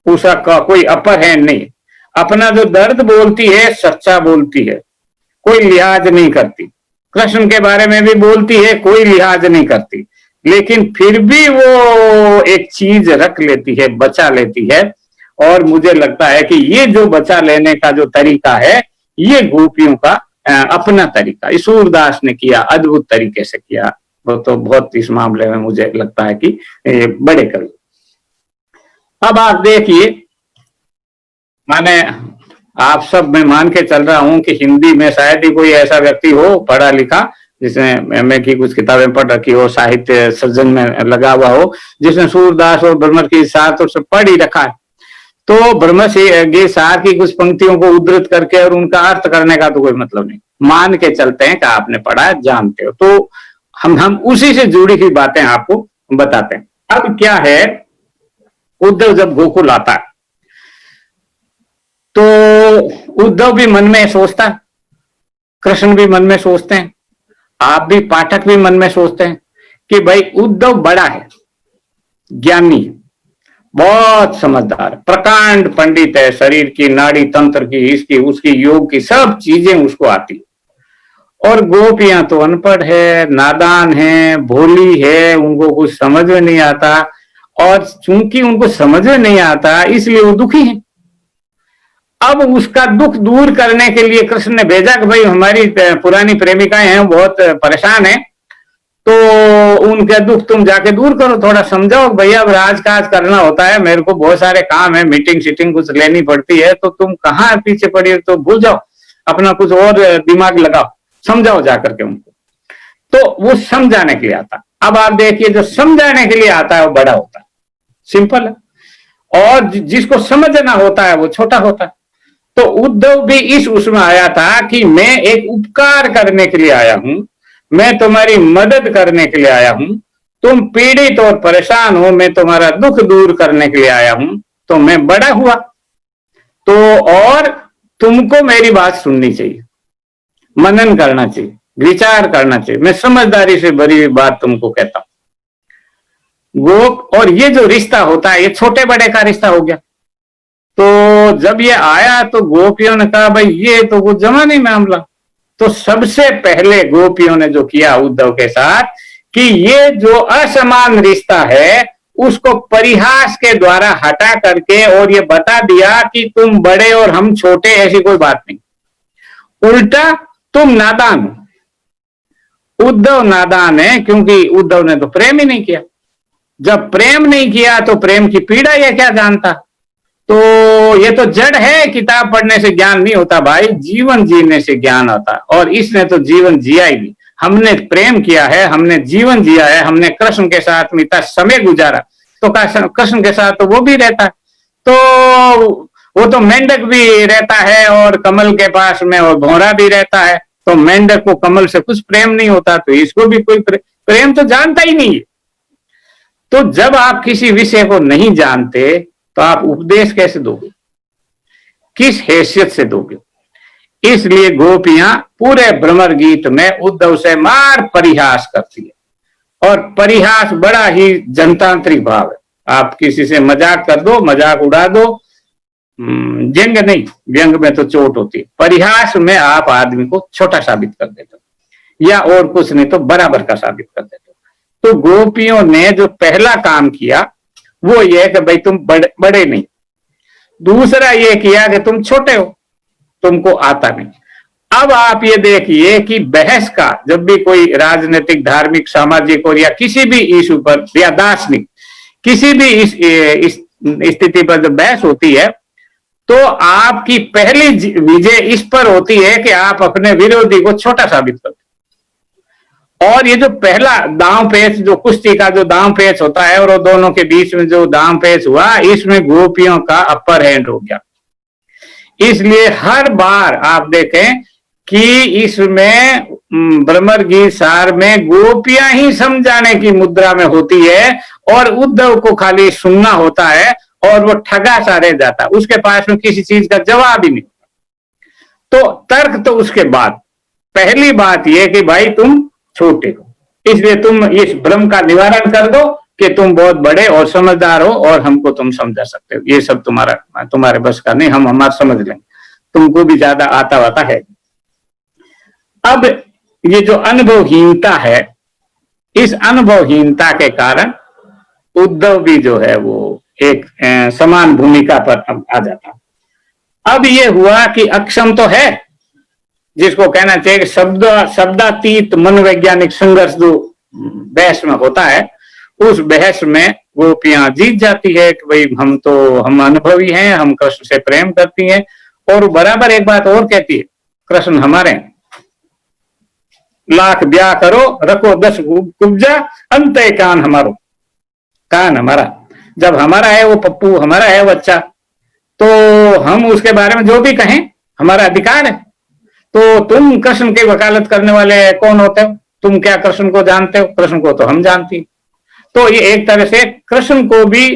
उसका कोई अपर हैंड नहीं। अपना जो दर्द बोलती है सच्चा बोलती है, कोई लिहाज नहीं करती। कृष्ण के बारे में भी बोलती है, कोई लिहाज नहीं करती, लेकिन फिर भी वो एक चीज रख लेती है, बचा लेती है। और मुझे लगता है कि ये जो बचा लेने का जो तरीका है, ये गोपियों का अपना तरीका सूरदास ने किया, अद्भुत तरीके से किया। वो तो बहुत इस मामले में मुझे लगता है कि बड़े कवि। अब आप देखिए, माने आप सब, मैं मान के चल रहा हूं कि हिंदी में शायद ही कोई ऐसा व्यक्ति हो पढ़ा लिखा जिसने एमए की कुछ किताबें पढ़ रखी हो, साहित्य सृजन में लगा हुआ हो, जिसने सूरदास और ब्रह्मर की सार तो सब पढ़ ही रखा है। तो ब्रह्म के सार की कुछ पंक्तियों को उद्धृत करके और उनका अर्थ करने का तो कोई मतलब नहीं। मान के चलते हैं कि आपने पढ़ा है, जानते हो, तो हम उसी से जुड़ी हुई बातें आपको बताते हैं। अब क्या है, उद्धव जब गोकुल आता है तो उद्धव भी मन में सोचता है, कृष्ण भी मन में सोचते हैं, आप भी पाठक भी मन में सोचते हैं कि भाई उद्धव बड़ा है, ज्ञानी, बहुत समझदार, प्रकांड पंडित है, शरीर की नाड़ी तंत्र की, इसकी उसकी, योग की सब चीजें उसको आती। और गोपियां तो अनपढ़ है, नादान है, भोली है, उनको कुछ समझ में नहीं आता। और चूंकि उनको समझ में नहीं आता इसलिए वो दुखी हैं। अब उसका दुख दूर करने के लिए कृष्ण ने भेजा कि भाई हमारी पुरानी प्रेमिकाएं हैं, बहुत परेशान हैं, तो उनका दुख तुम जाके दूर करो, थोड़ा समझाओ भैया अब राजकाज करना होता है, मेरे को बहुत सारे काम है, मीटिंग शीटिंग कुछ लेनी पड़ती है, तो तुम कहाँ पीछे पड़ी हो, तो भूल जाओ, अपना कुछ और दिमाग लगाओ, समझाओ जाकर के उनको। तो वो समझाने के लिए आता। अब आप देखिए, जो समझाने के लिए आता है वो बड़ा होता है, सिंपल है, और जिसको समझना होता है वो छोटा होता है। तो उद्धव भी इस उसमें आया था कि मैं एक उपकार करने के लिए आया हूं, मैं तुम्हारी मदद करने के लिए आया हूं, तुम पीड़ित और परेशान हो, मैं तुम्हारा दुख दूर करने के लिए आया हूं, तो मैं बड़ा हुआ। तो और तुमको मेरी बात सुननी चाहिए, मनन करना चाहिए, विचार करना चाहिए, मैं समझदारी से भरी हुई बात तुमको कहता हूं। और ये जो रिश्ता होता है ये छोटे बड़े का रिश्ता हो गया। तो जब ये आया तो गोपियों ने कहा भाई ये तो कुछ जमा नहीं मामला। तो सबसे पहले गोपियों ने जो किया उद्धव के साथ कि ये जो असमान रिश्ता है उसको परिहास के द्वारा हटा करके और ये बता दिया कि तुम बड़े और हम छोटे, ऐसी कोई बात नहीं, उल्टा तुम नादान हो। उद्धव नादान है क्योंकि उद्धव ने तो प्रेम ही नहीं किया। जब प्रेम नहीं किया तो प्रेम की पीड़ा ये क्या जानता। तो ये तो जड़ है, किताब पढ़ने से ज्ञान नहीं होता भाई, जीवन जीने से ज्ञान आता। और इसने तो जीवन जिया ही नहीं, हमने प्रेम किया है, हमने जीवन जिया है, हमने कृष्ण के साथ में इतना समय गुजारा, तो कृष्ण के साथ तो वो भी रहता है, तो वो तो मेंढक भी रहता है और कमल के पास में और भौरा भी रहता है, तो मेंढक को कमल से कुछ प्रेम नहीं होता, तो इसको भी कोई प्रेम तो जानता ही नहीं है। तो जब आप किसी विषय को नहीं जानते तो आप उपदेश कैसे दोगे, किस हैसियत से दोगे। इसलिए गोपियां पूरे भ्रमर गीत में उद्धव से मार परिहास करती है, और परिहास बड़ा ही जनतांत्रिक भाव है। आप किसी से मजाक कर दो, मजाक उड़ा दो, व्यंग नहीं, व्यंग में तो चोट होती है, परिहास में आप आदमी को छोटा साबित कर देते हो, या और कुछ नहीं तो बराबर का साबित कर देते हो। तो गोपियों ने जो पहला काम किया वो ये कि भाई तुम बड़े नहीं, दूसरा ये किया कि तुम छोटे हो, तुमको आता नहीं। अब आप ये देखिए कि बहस का जब भी कोई राजनीतिक, धार्मिक, सामाजिक और या किसी भी इशू पर या दार्शनिक किसी भी इस स्थिति पर जब बहस होती है तो आपकी पहली विजय इस पर होती है कि आप अपने विरोधी को छोटा साबित करते। और ये जो पहला दांव पेच, जो कुश्ती का जो दांव पेच होता है और दोनों के बीच में जो दांव पेच हुआ, इसमें गोपियों का अपर हैंड हो गया। इसलिए हर बार आप देखें कि इसमें भ्रमर गीत सार में गोपियां ही समझाने की मुद्रा में होती है और उद्धव को खाली सुनना होता है और वो ठगा सा रह जाता, उसके पास में किसी चीज का जवाब ही नहीं। तो तर्क तो उसके बाद, पहली बात यह कि भाई तुम छोटे हो, इसलिए तुम इस भ्रम का निवारण कर दो कि तुम बहुत बड़े और समझदार हो और हमको तुम समझा सकते हो, ये सब तुम्हारे बस का नहीं, हम हमारा समझ लेंगे, तुमको भी ज्यादा आता वाता है। अब ये जो अनुभवहीनता है, इस अनुभवहीनता के कारण उद्धव भी जो है वो एक समान भूमिका पर आ जाता। अब ये हुआ कि अक्षम तो है, जिसको कहना चाहिए शब्दातीत मनोवैज्ञानिक संघर्ष जो बहस में होता है, उस बहस में गोपियां जीत जाती है कि भाई हम अनुभवी हैं, हम कृष्ण से प्रेम करती हैं। और बराबर एक बात और कहती है, कृष्ण हमारे लाख ब्याह करो रखो 10 कुब्जा अंत कान हमारो, कान हमारा, जब हमारा है वो पप्पू, हमारा है बच्चा, तो हम उसके बारे में जो भी कहें हमारा अधिकार है। तो तुम कृष्ण की वकालत करने वाले कौन होते हो? तुम क्या कृष्ण को जानते हो? कृष्ण को तो हम जानती हैं। तो ये एक तरह से कृष्ण को भी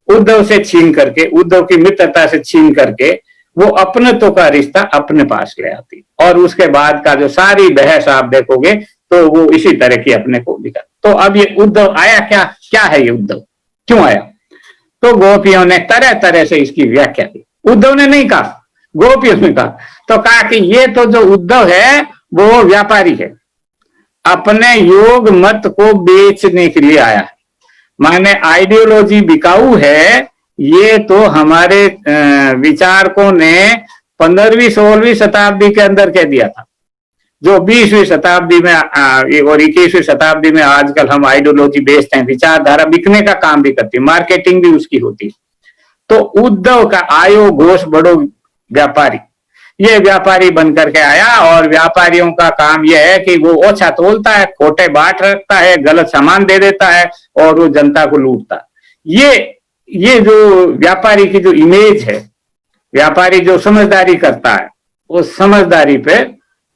उद्धव से छीन करके, उद्धव की मित्रता से छीन करके वो अपनत्व का रिश्ता अपने पास ले आती। और उसके बाद का जो सारी बहस आप देखोगे तो वो इसी तरह की अपने को दिखा। तो अब ये उद्धव आया क्या है ये उद्धव, क्यों आया? तो गोपियों ने तरह तरह से इसकी व्याख्या की। उद्धव ने नहीं कहा, गोपियों ने कहा। तो कहा कि ये तो जो उद्धव है वो व्यापारी है, अपने योग मत को बेचने के लिए आया है, माने आइडियोलॉजी बिकाऊ है। ये तो हमारे विचारकों ने 15वीं 16वीं शताब्दी के अंदर कह दिया था, जो 20वीं शताब्दी में और 21वीं शताब्दी में आजकल हम आइडियोलॉजी बेचते हैं, विचारधारा बिकने का काम भी करती है, मार्केटिंग भी उसकी होती है। तो उद्धव का आयो घोष बड़ो व्यापारी, ये व्यापारी बनकर के आया। और व्यापारियों का काम यह है कि वो ओछा तोलता है, खोटे बाट रखता है, गलत सामान दे देता है और वो जनता को लूटता है। ये जो व्यापारी की जो इमेज है, व्यापारी जो समझदारी करता है, उस समझदारी पे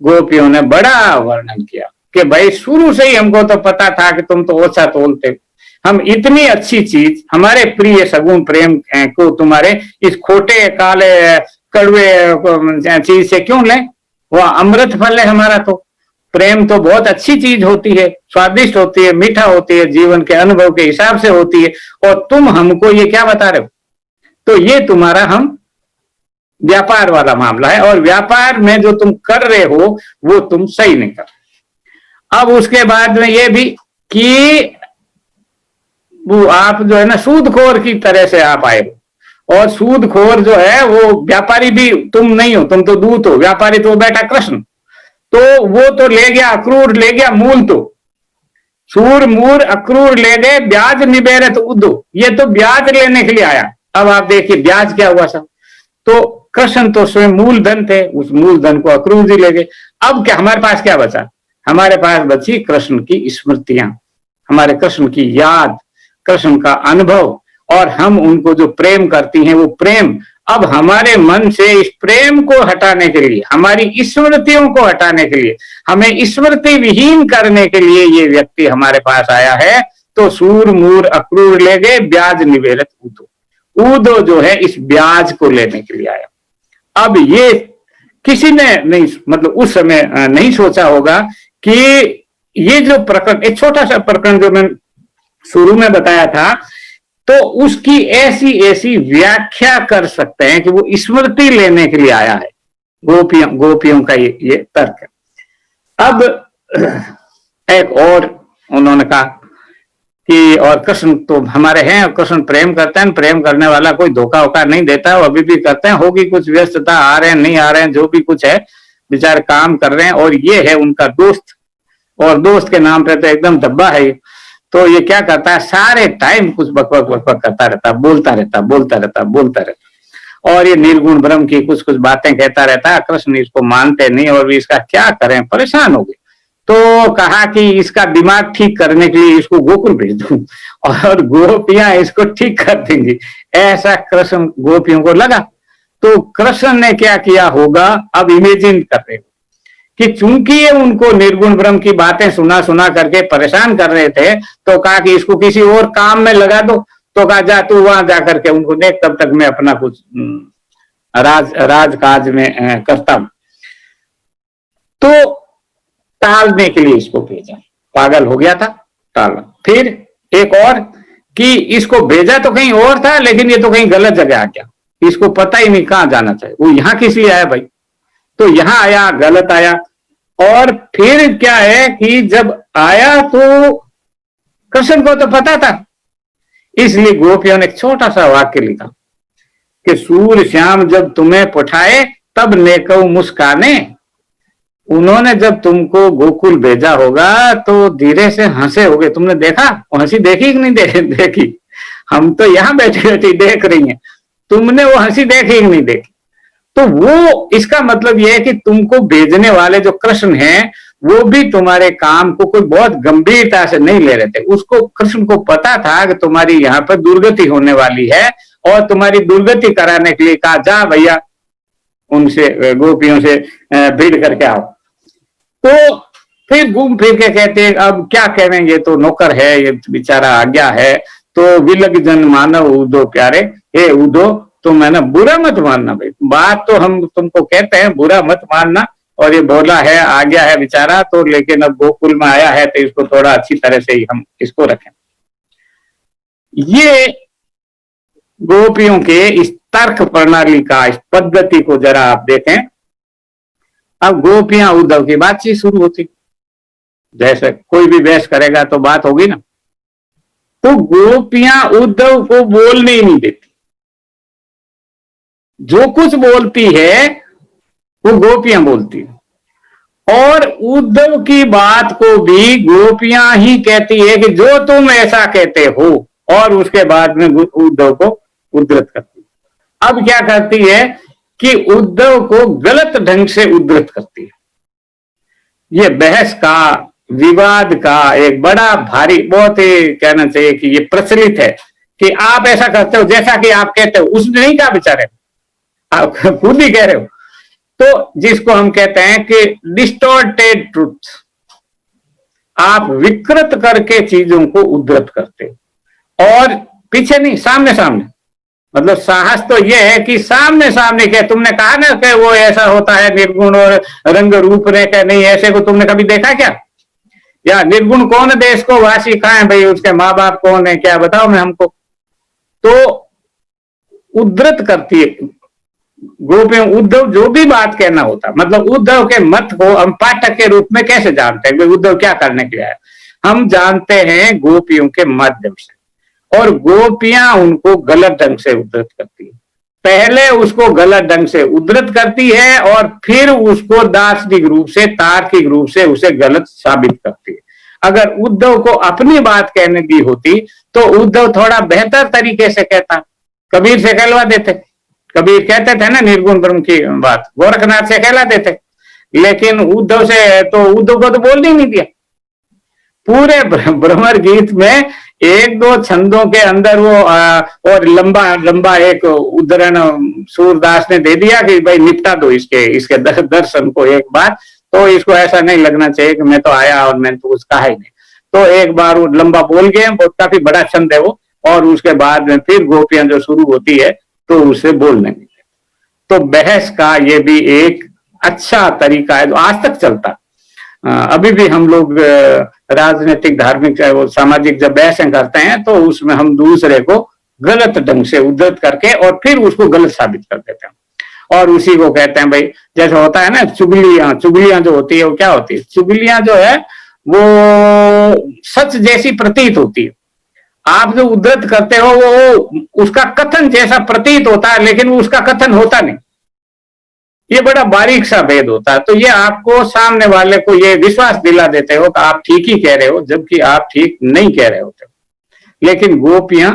गोपियों ने बड़ा वर्णन किया कि भाई शुरू से ही हमको तो पता था कि तुम तो ओछा तोलते, हम इतनी अच्छी चीज, हमारे प्रिय सगुण प्रेम को तुम्हारे इस खोटे काले कड़वे चीज से क्यों लें? वह अमृत फल है हमारा। तो प्रेम तो बहुत अच्छी चीज होती है, स्वादिष्ट होती है, मीठा होती है, जीवन के अनुभव के हिसाब से होती है, और तुम हमको ये क्या बता रहे हो? तो ये तुम्हारा हम व्यापार वाला मामला है, और व्यापार में जो तुम कर रहे हो वो तुम सही नहीं कर। अब उसके बाद में ये भी कि वो आप जो है ना सूदखोर की तरह से आप आए हो, और सूदखोर जो है वो व्यापारी भी तुम नहीं हो, तुम तो दूत हो, व्यापारी तो बैठा कृष्ण। तो वो तो ले गया, अक्रूर ले गया मूल, तो सूर मूर अक्रूर ले गए, ब्याज निबेरे तो उद्धव, ये तो ब्याज लेने के लिए आया। अब आप देखिए ब्याज क्या हुआ सब। तो कृष्ण तो स्वयं मूलधन थे, उस मूलधन को अक्रूर जी ले गए। अब क्या हमारे पास क्या बचा? हमारे पास बची कृष्ण की स्मृतियां, हमारे कृष्ण की याद, कृष्ण का अनुभव, और हम उनको जो प्रेम करती हैं वो प्रेम। अब हमारे मन से इस प्रेम को हटाने के लिए, हमारी स्मृतियों को हटाने के लिए, हमें स्मृति विहीन करने के लिए ये व्यक्ति हमारे पास आया है। तो सूर मूर अक्रूर ले गए, ब्याज निवेरत ऊदो, ऊदो जो है इस ब्याज को लेने के लिए आया। अब ये किसी ने नहीं, मतलब उस समय नहीं सोचा होगा कि ये जो प्रकरण, एक छोटा सा प्रकरण जो मैं शुरू में बताया था, तो उसकी ऐसी व्याख्या कर सकते हैं कि वो स्मृति लेने के लिए आया है। गोपियों का ये तर्क है। अब एक और उन्होंने कहा कि और कृष्ण तो हमारे हैं, और कृष्ण प्रेम करते हैं, प्रेम करने वाला कोई धोखा वोखा नहीं देता, वो अभी भी करते हैं। होगी कुछ व्यस्तता, आ रहे हैं नहीं आ रहे हैं, जो भी कुछ है बेचारे काम कर रहे हैं। और ये है उनका दोस्त, और दोस्त के नाम पे तो एकदम धब्बा है। तो ये क्या करता है, सारे टाइम कुछ बकबक करता रहता, बोलता रहता, और ये निर्गुण ब्रह्म की कुछ बातें कहता रहता है। कृष्ण इसको मानते नहीं, और भी इसका क्या करें, परेशान हो गए। तो कहा कि इसका दिमाग ठीक करने के लिए इसको गोकुल भेज दूं, और गोपियां इसको ठीक कर देंगी, ऐसा कृष्ण गोपियों को लगा। तो कृष्ण ने क्या किया होगा, अब इमेजिन कर रहे हो कि चूंकि ये उनको निर्गुण ब्रह्म की बातें सुना करके परेशान कर रहे थे, तो कहा कि इसको किसी और काम में लगा दो। तो कहा जा तू वहां जाकर के उनको देख, तब तक मैं अपना कुछ राजकाज में करता हूं। तो टालने के लिए इसको भेजा, पागल हो गया था, टाला। फिर एक और कि इसको भेजा तो कहीं और था, लेकिन ये तो कहीं गलत जगह आ गया, इसको पता ही नहीं कहां जाना चाहिए। वो यहां किस लिए आया भाई? तो यहां आया, गलत आया। और फिर क्या है कि जब आया तो कृष्ण को तो पता था, इसलिए गोपियों ने एक छोटा सा वाक्य लिखा कि सूर्य श्याम जब तुम्हें पठाए तब नेकऊ मुस्काने। उन्होंने जब तुमको गोकुल भेजा होगा तो धीरे से हंसे होगे। तुमने देखा वो हंसी? देखी कि नहीं देखी? हम तो यहां बैठे बैठे देख रही हैं, तुमने वो हंसी देखी कि नहीं देखी? तो वो इसका मतलब यह है कि तुमको भेजने वाले जो कृष्ण हैं वो भी तुम्हारे काम को कोई बहुत गंभीरता से नहीं ले रहे थे। उसको, कृष्ण को पता था कि तुम्हारी यहाँ पर दुर्गति होने वाली है, और तुम्हारी दुर्गति कराने के लिए कहा जा भैया उनसे, गोपियों से भीड़ करके आओ। तो फिर घूम फिर के कहते हैं अब क्या कहें, ये तो नौकर है, ये बेचारा आ गया है। तो विलग जन मानव उदो प्यारे, हे उदो तुम है ना बुरा मत मानना भाई, बात तो हम तुमको कहते हैं बुरा मत मानना। और ये बोला है, आ गया है बेचारा तो, लेकिन अब गोकुल में आया है तो इसको थोड़ा अच्छी तरह से ही हम इसको रखें। ये गोपियों के इस तर्क प्रणाली का, इस पद्धति को जरा आप देखें। अब गोपियां उद्धव की बातचीत शुरू होती, जैसे कोई भी बहस करेगा तो बात होगी ना। तो गोपियां उद्धव को बोलने ही नहीं देती, जो कुछ बोलती है वो गोपियां बोलती है। और उद्धव की बात को भी गोपियां ही कहती है कि जो तुम ऐसा कहते हो, और उसके बाद में उद्धव को उद्धृत करती है। अब क्या करती है कि उद्धव को गलत ढंग से उद्धृत करती है। ये बहस का, विवाद का एक बड़ा भारी, बहुत ही कहना चाहिए कि ये प्रचलित है कि आप ऐसा करते हो जैसा कि आप कहते हो। उसने नहीं कहा बेचारे, आप खुद ही कह रहे हो। तो जिसको हम कहते हैं कि डिस्टॉर्टेड ट्रूथ, आप विकृत करके चीजों को उद्धृत करते हो, और पीछे नहीं, सामने सामने। मतलब साहस तो यह है कि सामने सामने क्या, तुमने कहा ना कि वो ऐसा होता है निर्गुण और रंग रूप रेखा, नहीं ऐसे को तुमने कभी देखा क्या? या निर्गुण कौन देश को वासी कहाँ है भाई, उसके माँ बाप कौन है, क्या बताओ मैं हमको। तो उद्धृत करती है गोपियों। उद्धव जो भी बात कहना होता, मतलब उद्धव के मत को हम पाठक के रूप में कैसे जानते हैं कि उद्धव क्या करने के लिए आया? हम जानते हैं गोपियों के माध्यम से, और गोपियां उनको गलत ढंग से उद्धृत करती है। पहले उसको गलत ढंग से उद्धृत करती है और फिर उसको दार्शनिक रूप से, तार्किक रूप से उसे गलत साबित करती है। अगर उद्धव को अपनी बात कहने दी होती तो उद्धव थोड़ा बेहतर तरीके से कहता, कबीर से कहलवा देते। कबीर कहते थे ना निर्गुण ब्रह्म की बात, गोरखनाथ से कहला देते, लेकिन उद्धव से तो, उद्धव को तो बोलने ही नहीं दिया। पूरे भ्रमर गीत में एक दो छंदों के अंदर वो और लंबा लंबा एक उद्धरण सूरदास ने दे दिया कि भाई निपटा दो इसके दर्शन को एक बार, तो इसको ऐसा नहीं लगना चाहिए कि मैं तो आया और मैंने तो कुछ कहा ही नहीं। तो एक बार वो लंबा बोल गए, बहुत काफी बड़ा छंद है वो, और उसके बाद में फिर गोपियां जो शुरू होती है तो उसे बोलने नहीं। तो बहस का ये भी एक अच्छा तरीका है जो आज तक चलता। अभी भी हम लोग राजनीतिक, धार्मिक, चाहे वो सामाजिक जब बहसें करते हैं तो उसमें हम दूसरे को गलत ढंग से उद्धृत करके और फिर उसको गलत साबित कर देते हैं, और उसी को कहते हैं भाई, जैसे होता है ना चुगलियां। चुगलियां जो होती है वो क्या होती है? चुगलियां जो है वो सच जैसी प्रतीत होती है। आप जो उद्धृत करते हो वो उसका कथन जैसा प्रतीत होता है, लेकिन वो उसका कथन होता नहीं। ये बड़ा बारीक सा भेद होता है। तो ये आपको, सामने वाले को ये विश्वास दिला देते हो कि आप ठीक ही कह रहे हो, जबकि आप ठीक नहीं कह रहे होते। लेकिन गोपियां,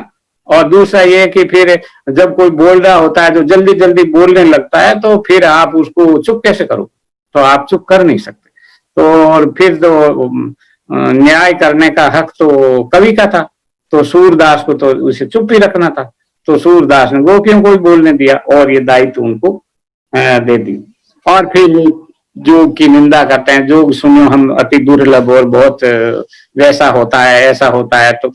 और दूसरा ये कि फिर जब कोई बोल रहा होता है जो जल्दी जल्दी बोलने लगता है, तो फिर आप उसको चुप कैसे करो? तो आप चुप कर नहीं सकते। तो और फिर तो न्याय करने का हक तो कवि का था, तो सूरदास को तो उसे चुप ही रखना था। तो सूरदास ने गोपियों को भी बोलने दिया और ये दायित्व उनको दे दी। और फिर जोग की निंदा करते हैं, जोग सुनो हम अति दुर्लभ और बहुत वैसा होता है, ऐसा होता है, तो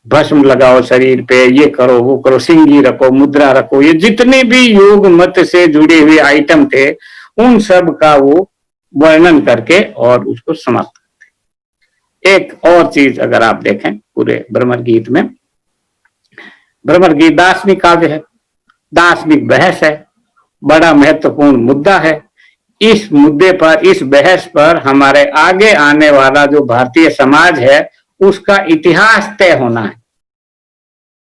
भस्म लगाओ शरीर पे, ये करो वो करो, सिंगी रखो, मुद्रा रखो, ये जितने भी योग मत से जुड़े हुए आइटम थे उन सब का वो वर्णन करके और उसको समाप्त करते। एक और चीज अगर आप देखें पूरे भ्रमर गीत में, भ्रमर गीत दार्शनिक काव्य है, दार्शनिक बहस है, बड़ा महत्वपूर्ण मुद्दा है। इस मुद्दे पर, इस बहस पर हमारे आगे आने वाला जो भारतीय समाज है उसका इतिहास तय होना है।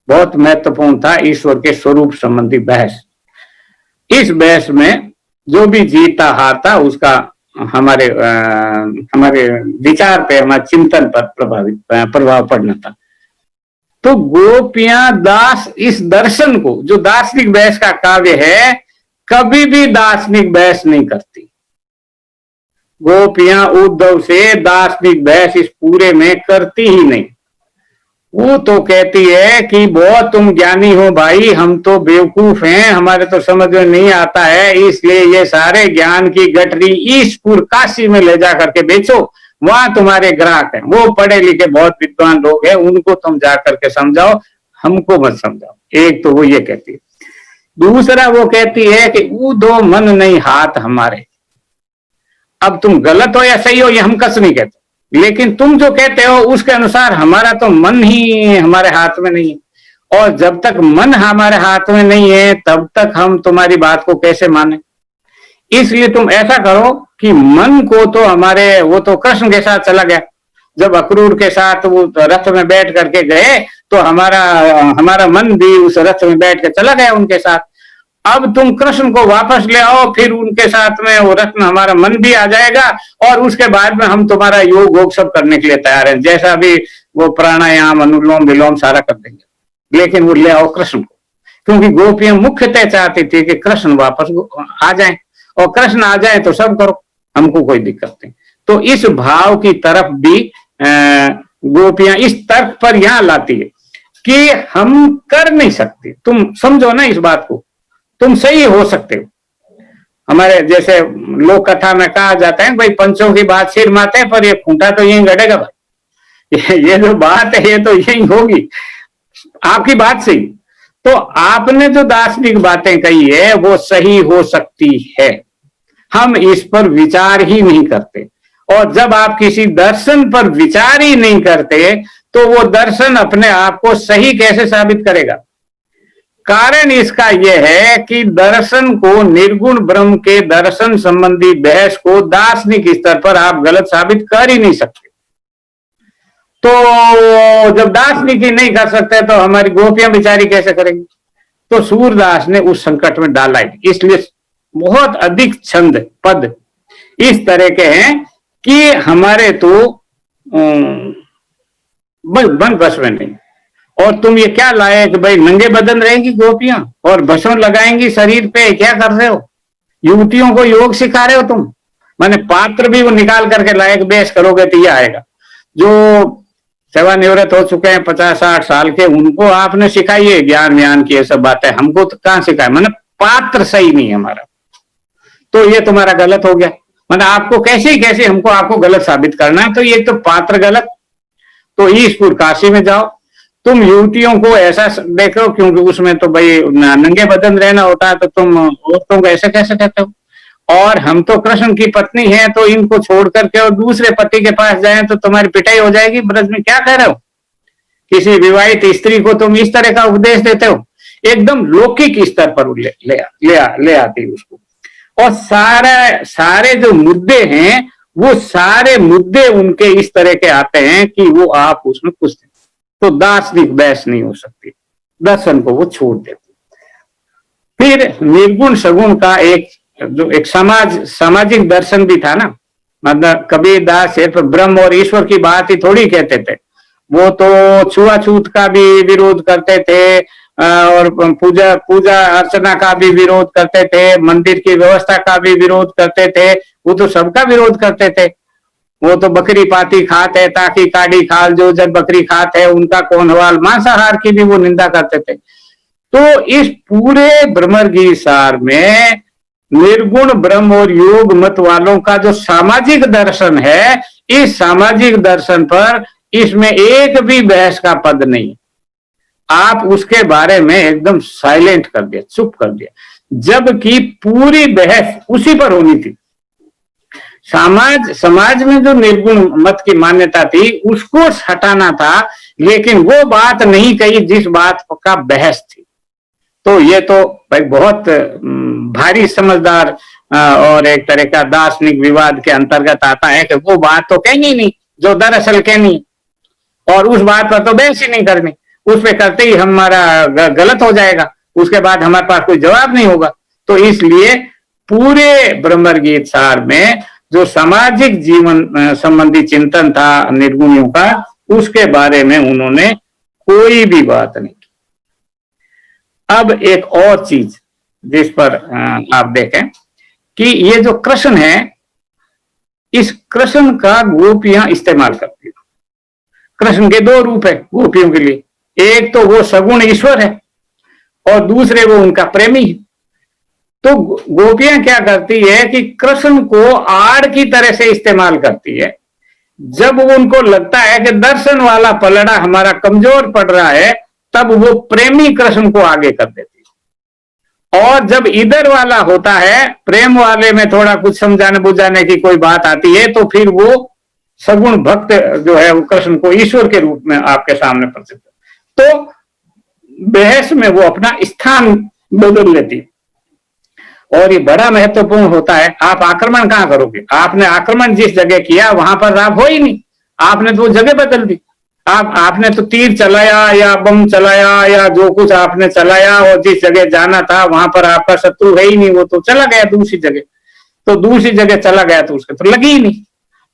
बहुत महत्वपूर्ण था ईश्वर के स्वरूप संबंधी बहस। इस बहस में जो भी जीता हारता उसका हमारे विचार पे, हमारे चिंतन पर प्रभाव पड़ना था। तो गोपियां दास इस दर्शन को, जो दार्शनिक बहस का काव्य है, कभी भी दार्शनिक बहस नहीं करती। गोपियां उद्धव से दार्शनिक बहस इस पूरे में करती ही नहीं। वो तो कहती है कि बहुत तुम ज्ञानी हो भाई, हम तो बेवकूफ हैं, हमारे तो समझ में नहीं आता है, इसलिए ये सारे ज्ञान की गठरी ईशपुर काशी में ले जा करके बेचो, वहां तुम्हारे ग्राहक हैं, वो पढ़े लिखे बहुत विद्वान लोग हैं, उनको तुम जा करके समझाओ, हमको मत समझाओ। एक तो वो ये कहती है। दूसरा वो कहती है कि वो दो मन नहीं हाथ हमारे। अब तुम गलत हो या सही हो ये हम कस नहीं कहते, लेकिन तुम जो कहते हो उसके अनुसार हमारा तो मन ही हमारे हाथ में नहीं है, और जब तक मन हमारे हाथ में नहीं है तब तक हम तुम्हारी बात को कैसे माने। इसलिए तुम ऐसा करो कि मन को तो हमारे, वो तो कृष्ण के साथ चला गया, जब अक्रूर के साथ वो रथ में बैठ करके गए तो हमारा मन भी उस रथ में बैठ के चला गया उनके साथ। अब तुम कृष्ण को वापस ले आओ, फिर उनके साथ में वो रथ में हमारा मन भी आ जाएगा, और उसके बाद में हम तुम्हारा योग वोग सब करने के लिए तैयार हैं, जैसा भी वो प्राणायाम अनुलोम विलोम सारा कर देंगे, लेकिन वो ले आओ कृष्ण को। क्योंकि गोपियां मुख्यतः चाहती थी कि कृष्ण वापस आ जाए, और कृष्ण आ जाए तो सब करो, हमको कोई दिक्कत नहीं। तो इस भाव की तरफ भी गोपियां इस तर्क पर यहां लाती है कि हम कर नहीं सकते, तुम समझो ना इस बात को, तुम सही हो सकते हो। हमारे जैसे लोक कथा में कहा जाता है भाई पंचों की बात सिर माते हैं, पर ये खूंटा तो यहीं गड़ेगा भाई, ये जो बात है ये तो यही होगी, आपकी बात सही। तो आपने जो दार्शनिक बातें कही है वो सही हो सकती है, हम इस पर विचार ही नहीं करते। और जब आप किसी दर्शन पर विचार ही नहीं करते तो वो दर्शन अपने आप को सही कैसे साबित करेगा। कारण इसका यह है कि दर्शन को, निर्गुण ब्रह्म के दर्शन संबंधी बहस को दार्शनिक स्तर पर आप गलत साबित कर ही नहीं सकते। तो जब दार्शनिक ही नहीं कर सकते तो हमारी गोपियां बेचारी कैसे करेंगी। तो सूरदास ने उस संकट में डाला है, इसलिए बहुत अधिक छंद पद इस तरह के हैं कि हमारे तो बन बस में नहीं। और तुम ये क्या लाए कि भाई नंगे बदन रहेंगी गोपियां और भस्म लगाएंगी शरीर पे, क्या कर रहे हो, युवतियों को योग सिखा रहे हो तुम। माने पात्र भी वो निकाल करके लाए कि बेस करोगे तो ये आएगा। जो सेवानिवृत्त हो चुके हैं 50-60 साल के, उनको आपने सिखाई है ज्ञान व्यान की ये सब बातें, हमको तो कहां सिखाए। माने पात्र सही नहीं है हमारा, तो ये तुम्हारा गलत हो गया। माने आपको कैसे हमको आपको गलत साबित करना है, तो ये तो पात्र गलत। तो ईशपुर काशी में जाओ, तुम युवतियों को ऐसा देखो, क्योंकि उसमें तो भाई नंगे बदन रहना होता है, तो तुम औरतों को ऐसे कैसे कहते हो। और हम तो कृष्ण की पत्नी है, तो इनको छोड़ करके और दूसरे पति के पास जाए तो तुम्हारी पिटाई हो जाएगी। ब्रज में क्या कह रहे हो, किसी विवाहित स्त्री को तुम इस तरह का उपदेश देते हो, एकदम लौकिक स्तर पर ले आती उसको। और सारे जो मुद्दे हैं वो सारे मुद्दे उनके इस तरह के आते हैं कि वो आप उसमें कुछ तो दार्शनिक बहस नहीं हो सकती, दर्शन को वो छोड़ देते। फिर निर्गुण सगुण का एक सामाजिक दर्शन भी था ना। मतलब कबीरदास सिर्फ ब्रह्म और ईश्वर की बात ही थोड़ी कहते थे, वो तो छुआछूत का भी विरोध करते थे, और पूजा अर्चना का भी विरोध करते थे, मंदिर की व्यवस्था का भी विरोध करते थे, वो तो सबका विरोध करते थे। वो तो बकरी पाती खाते है, ताकि काड़ी खाल जो जब बकरी खाते है उनका कौन हवाल, मांसाहार की भी वो निंदा करते थे। तो इस पूरे भ्रमरगीत सार में निर्गुण ब्रह्म और योग मत वालों का जो सामाजिक दर्शन है, इस सामाजिक दर्शन पर इसमें एक भी बहस का पद नहीं। आप उसके बारे में एकदम साइलेंट कर दिया, चुप कर दिया, जबकि पूरी बहस उसी पर होनी थी। समाज में जो निर्गुण मत की मान्यता थी उसको हटाना था, लेकिन वो बात नहीं कही जिस बात का बहस थी। तो ये तो भाई बहुत भारी समझदार और एक तरह का दार्शनिक विवाद के अंतर्गत आता है कि वो बात तो कहनी नहीं जो दरअसल कहनी, और उस बात पर तो बहस ही नहीं करनी, उस पे करते ही हमारा गलत हो जाएगा, उसके बाद हमारे पास कोई जवाब नहीं होगा। तो इसलिए पूरे ब्रह्मगीत सार में जो सामाजिक जीवन संबंधी चिंतन था निर्गुणियों का, उसके बारे में उन्होंने कोई भी बात नहीं की। अब एक और चीज जिस पर आप देखें कि ये जो कृष्ण है, इस कृष्ण का गोपियां इस्तेमाल करती है। कृष्ण के दो रूप है गोपियों के लिए, एक तो वो सगुण ईश्वर है और दूसरे वो उनका प्रेमी है। तो गोपियां क्या करती है कि कृष्ण को आड़ की तरह से इस्तेमाल करती है। जब वो उनको लगता है कि दर्शन वाला पलड़ा हमारा कमजोर पड़ रहा है, तब वो प्रेमी कृष्ण को आगे कर देती है। और जब इधर वाला होता है, प्रेम वाले में थोड़ा कुछ समझाने बुझाने की कोई बात आती है, तो फिर वो सगुण भक्त जो है वो कृष्ण को ईश्वर के रूप में आपके सामने प्रसिद्ध। तो बहस में वो अपना स्थान बदल लेती है। और ये बड़ा महत्वपूर्ण होता है। आप आक्रमण कहां करोगे? आपने आक्रमण जिस जगह किया वहां पर आप हो ही नहीं, आपने तो जगह बदल दी। आपने तो तीर चलाया या बम चलाया या जो कुछ आपने चलाया, और जिस जगह जाना था वहां पर आपका शत्रु है ही नहीं, वो तो चला गया दूसरी जगह। तो दूसरी जगह चला गया तो उसके तो लगी ही नहीं,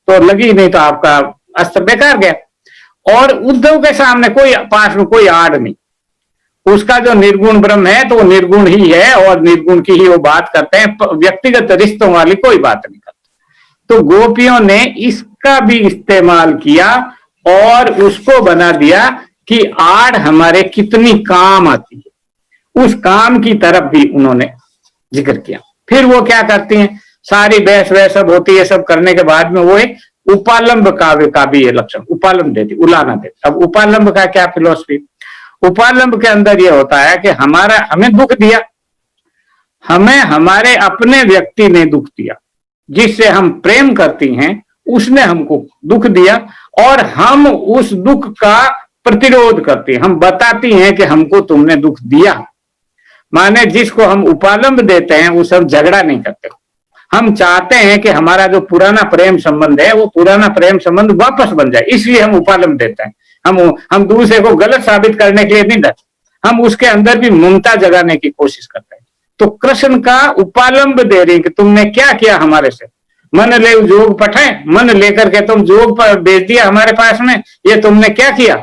तो लगी नहीं तो आपका अस्त्र बेकार गया। और उद्धव के सामने कोई पास में कोई आड़ नहीं, उसका जो निर्गुण ब्रह्म है तो वो निर्गुण ही है और निर्गुण की ही वो बात करते हैं, व्यक्तिगत रिश्तों वाली कोई बात नहीं करते। तो गोपियों ने इसका भी इस्तेमाल किया और उसको बना दिया कि आड़ हमारे कितनी काम आती है, उस काम की तरफ भी उन्होंने जिक्र किया। फिर वो क्या करती हैं, सारी बहस वह सब होती है, सब करने के बाद में वो एक उपालंब काव्य का भी ये लक्षण, उपालंब देती, उलाना देती। अब उपालंब का क्या फिलॉसफी? उपालंब के अंदर यह होता है कि हमें दुख दिया, हमें हमारे अपने व्यक्ति ने दुख दिया, जिससे हम प्रेम करती हैं उसने हमको दुख दिया, और हम उस दुख का प्रतिरोध करते हैं, हम बताती हैं कि हमको तुमने दुख दिया। माने जिसको हम उपालंब देते हैं उस हम झगड़ा नहीं करते, हम चाहते हैं कि हमारा जो पुराना प्रेम संबंध है वो पुराना प्रेम संबंध वापस बन जाए, इसलिए हम उपालंब देते हैं। हम दूसरे को गलत साबित करने के लिए नहीं डरते, हम उसके अंदर भी ममता जगाने की कोशिश करते हैं। तो कृष्ण का उपालंब दे रही कि तुमने क्या किया हमारे से, मन ले जोग पठाए, मन लेकर के तुम जोग पर भेज दिया हमारे पास में, ये तुमने क्या किया,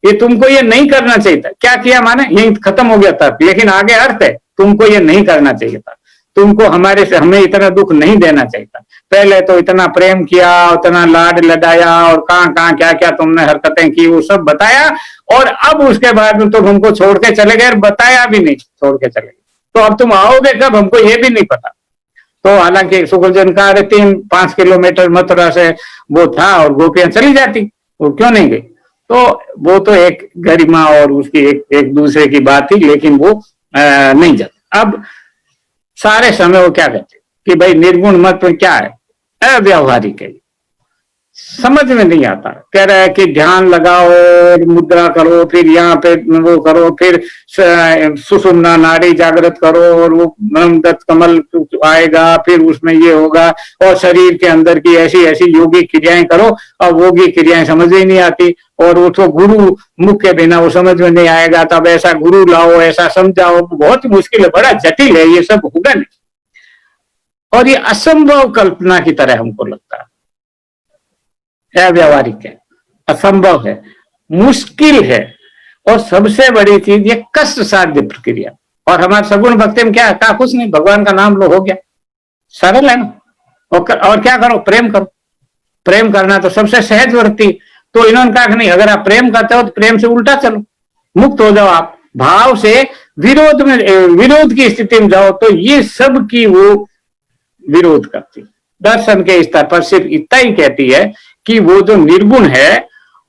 ये तुमको ये नहीं करना चाहिए था। क्या किया माने यही खत्म हो गया था, लेकिन आगे अर्थ है तुमको ये नहीं करना चाहिए था, तुमको हमें इतना दुख नहीं देना चाहिए था। पहले तो इतना प्रेम किया, उतना लाड लडाया, और कहां क्या क्या तुमने हरकतें की वो सब बताया, और अब उसके बाद में तुम हमको छोड़ के चले गए, बताया भी नहीं, छोड़ के चले गए। तो अब तुम आओगे कब हमको ये भी नहीं पता। तो हालांकि शुक्लजन का 3-5 किलोमीटर मथुरा से वो था और गोपियां चली जाती, वो क्यों नहीं गई? तो वो तो एक गरिमा और उसकी एक दूसरे की बात थी, लेकिन वो नहीं जाती। अब सारे समय वो क्या कहते कि भाई निर्गुण मत में क्या है, अव्यावहारिक है, समझ में नहीं आता। कह रहा है कि ध्यान लगाओ, मुद्रा करो, फिर यहाँ पे वो करो, फिर सुषुम्ना नाड़ी जागृत करो और वो ब्रह्मदत्त कमल आएगा, फिर उसमें ये होगा, और शरीर के अंदर की ऐसी ऐसी योगिक क्रियाएं करो। अब योगिक क्रियाएं समझ ही नहीं आती, और वो तो गुरु मुख के बिना वो समझ में नहीं आएगा, तब ऐसा गुरु लाओ, ऐसा समझाओ, बहुत मुश्किल है, बड़ा जटिल है, ये सब होगा नहीं। और ये असंभव कल्पना की तरह हमको लगता है, अव्यावहारिक है, असंभव है, मुश्किल है, और सबसे बड़ी चीज ये कष्ट साध्य प्रक्रिया। और हमारे सगुण भक्ति में क्या है, कुछ नहीं, भगवान का नाम लो, हो गया, सरल है ना। और क्या करो, प्रेम करो, प्रेम करना तो सबसे सहज वृत्ति। तो इन्होंने कहा कि नहीं, अगर आप प्रेम करते हो तो प्रेम से उल्टा चलो, मुक्त हो जाओ, आप भाव से विरोध की स्थिति में जाओ। तो ये सब की वो विरोध करती, दर्शन के स्तर पर सिर्फ इतना ही कहती है कि वो जो निर्गुण है,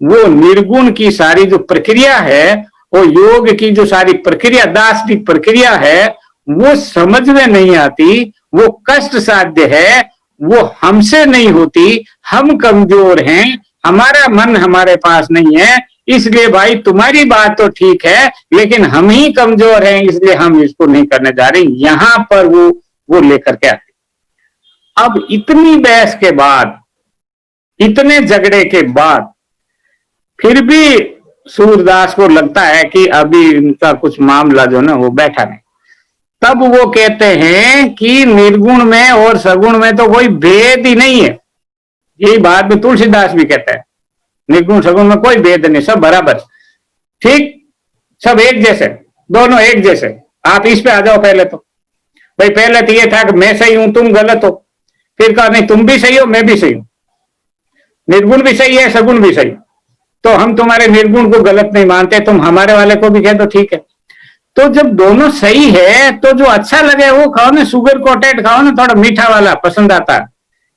वो निर्गुण की सारी जो प्रक्रिया है, वो योग की जो सारी प्रक्रिया, दार्शनिक प्रक्रिया है, वो समझ में नहीं आती, वो कष्ट साध्य है, वो हमसे नहीं होती, हम कमजोर हैं, हमारा मन हमारे पास नहीं है, इसलिए भाई तुम्हारी बात तो ठीक है लेकिन हम ही कमजोर हैं, इसलिए हम इसको नहीं करने जा रहे। यहां पर वो लेकर के आते। अब इतनी बहस के बाद, इतने झगड़े के बाद फिर भी सूरदास को लगता है कि अभी इनका कुछ मामला जो ना वो बैठा नहीं। तब वो कहते हैं कि निर्गुण में और सगुण में तो कोई भेद ही नहीं है। यही बात में तुलसीदास भी कहता है, निर्गुण सगुण में कोई भेद नहीं, सब बराबर, ठीक, सब एक जैसे, दोनों एक जैसे। आप इस पे आ जाओ पहले तो। भाई पहले तो ये था कि मैं सही हूं तुम गलत हो, फिर कहा नहीं तुम भी सही हो मैं भी सही हूं, निर्गुण भी सही है सगुण भी सही, तो हम तुम्हारे निर्गुण को गलत नहीं मानते, तुम हमारे वाले को भी कह दो ठीक है। तो जब दोनों सही है तो जो अच्छा लगे वो खाओ ना, शुगर कोटेड खाओ ना, थोड़ा मीठा वाला पसंद आता,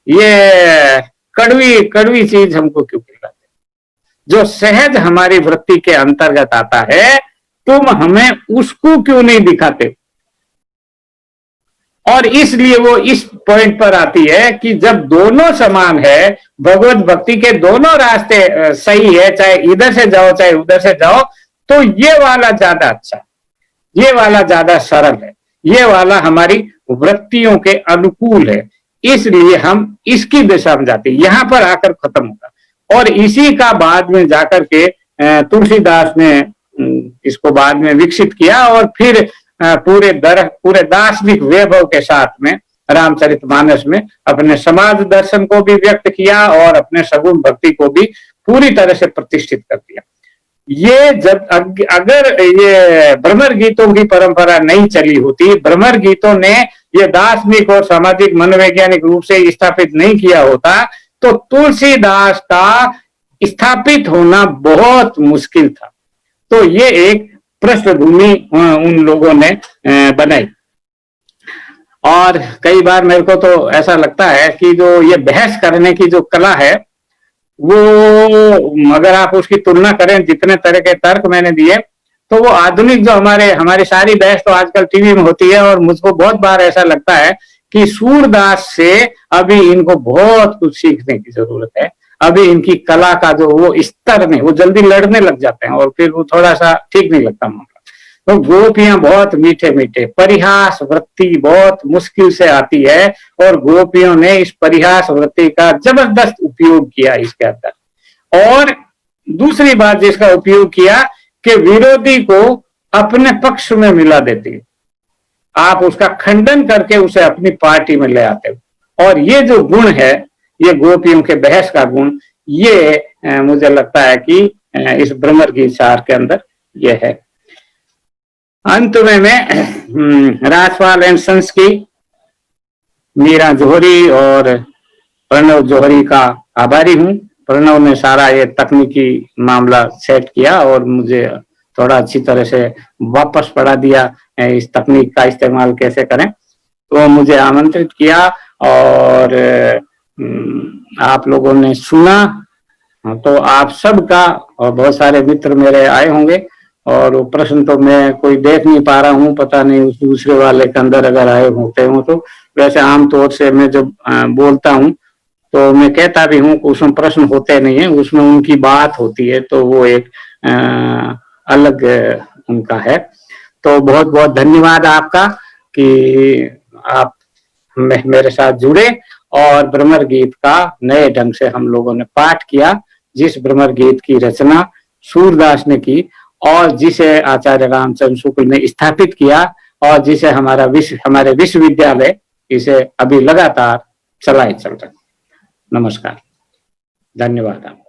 ये कड़वी कड़वी चीज हमको क्यों खिलाते? जो सहज हमारी वृत्ति के अंतर्गत आता है तुम हमें उसको क्यों नहीं दिखाते? और इसलिए वो इस पॉइंट पर आती है कि जब दोनों समान है, भगवत भक्ति के दोनों रास्ते सही है, चाहे इधर से जाओ चाहे उधर से जाओ, तो ये वाला ज्यादा अच्छा, ये वाला ज्यादा सरल है, ये वाला हमारी वृत्तियों के अनुकूल है, इसलिए हम इसकी दिशा में जाते। यहां पर आकर खत्म होगा। और इसी का बाद में जाकर के तुलसीदास ने इसको बाद में विकसित किया और फिर पूरे दार्शनिक वैभव के साथ में रामचरितमानस में अपने समाज दर्शन को भी व्यक्त किया और अपने सगुण भक्ति को भी पूरी तरह से प्रतिष्ठित कर दिया। ये जब अगर ये भ्रमर गीतों की परंपरा नहीं चली होती, भ्रमर गीतों ने ये दार्शनिक और सामाजिक मनोवैज्ञानिक रूप से स्थापित नहीं किया होता, तो तुलसीदास का स्थापित होना बहुत मुश्किल था। तो ये एक पृष्ठभूमि उन लोगों ने बनाई। और कई बार मेरे को तो ऐसा लगता है कि जो ये बहस करने की जो कला है, वो अगर आप उसकी तुलना करें जितने तरह के तर्क मैंने दिए, तो वो आधुनिक जो हमारी सारी बहस तो आजकल टीवी में होती है। और मुझको बहुत बार ऐसा लगता है कि सूरदास से अभी इनको बहुत कुछ सीखने की जरूरत है। अभी इनकी कला का जो वो स्तर नहीं, वो जल्दी लड़ने लग जाते हैं और फिर वो थोड़ा सा ठीक नहीं लगता मामला। तो गोपियां बहुत मीठे मीठे, परिहास वृत्ति बहुत मुश्किल से आती है और गोपियों ने इस परिहास वृत्ति का जबरदस्त उपयोग किया इसके अंदर। और दूसरी बात जिसका उपयोग किया कि विरोधी को अपने पक्ष में मिला देती है, आप उसका खंडन करके उसे अपनी पार्टी में ले आते हो। और ये जो गुण है, ये गोपियों के बहस का गुण, ये मुझे लगता है कि इस भ्रमर गीत सार के अंदर ये है। अंत में मैं राजपाल एंड सन्स की मीरा जौहरी और प्रणव जौहरी का आभारी हूँ। प्रणव ने सारा ये तकनीकी मामला सेट किया और मुझे थोड़ा अच्छी तरह से वापस पढ़ा दिया इस तकनीक का इस्तेमाल कैसे करें। तो मुझे आमंत्रित किया और आप लोगों ने सुना। तो आप सबका, और बहुत सारे मित्र मेरे आए होंगे, और वो प्रश्न तो मैं कोई देख नहीं पा रहा हूँ, पता नहीं उस दूसरे वाले के अंदर अगर आए होते हो तो। वैसे आमतौर से मैं जब बोलता हूँ तो मैं कहता भी हूँ कि उसमें प्रश्न होते नहीं है, उसमें उनकी बात होती है, तो वो एक अलग उनका है। तो बहुत बहुत धन्यवाद आपका कि आप मेरे साथ जुड़े और भ्रमर गीत का नए ढंग से हम लोगों ने पाठ किया। जिस भ्रमर गीत की रचना सूरदास ने की और जिसे आचार्य रामचंद्र शुक्ल ने स्थापित किया और जिसे हमारे विश्वविद्यालय इसे अभी लगातार चलाए चल रहे। नमस्कार, धन्यवाद आपका।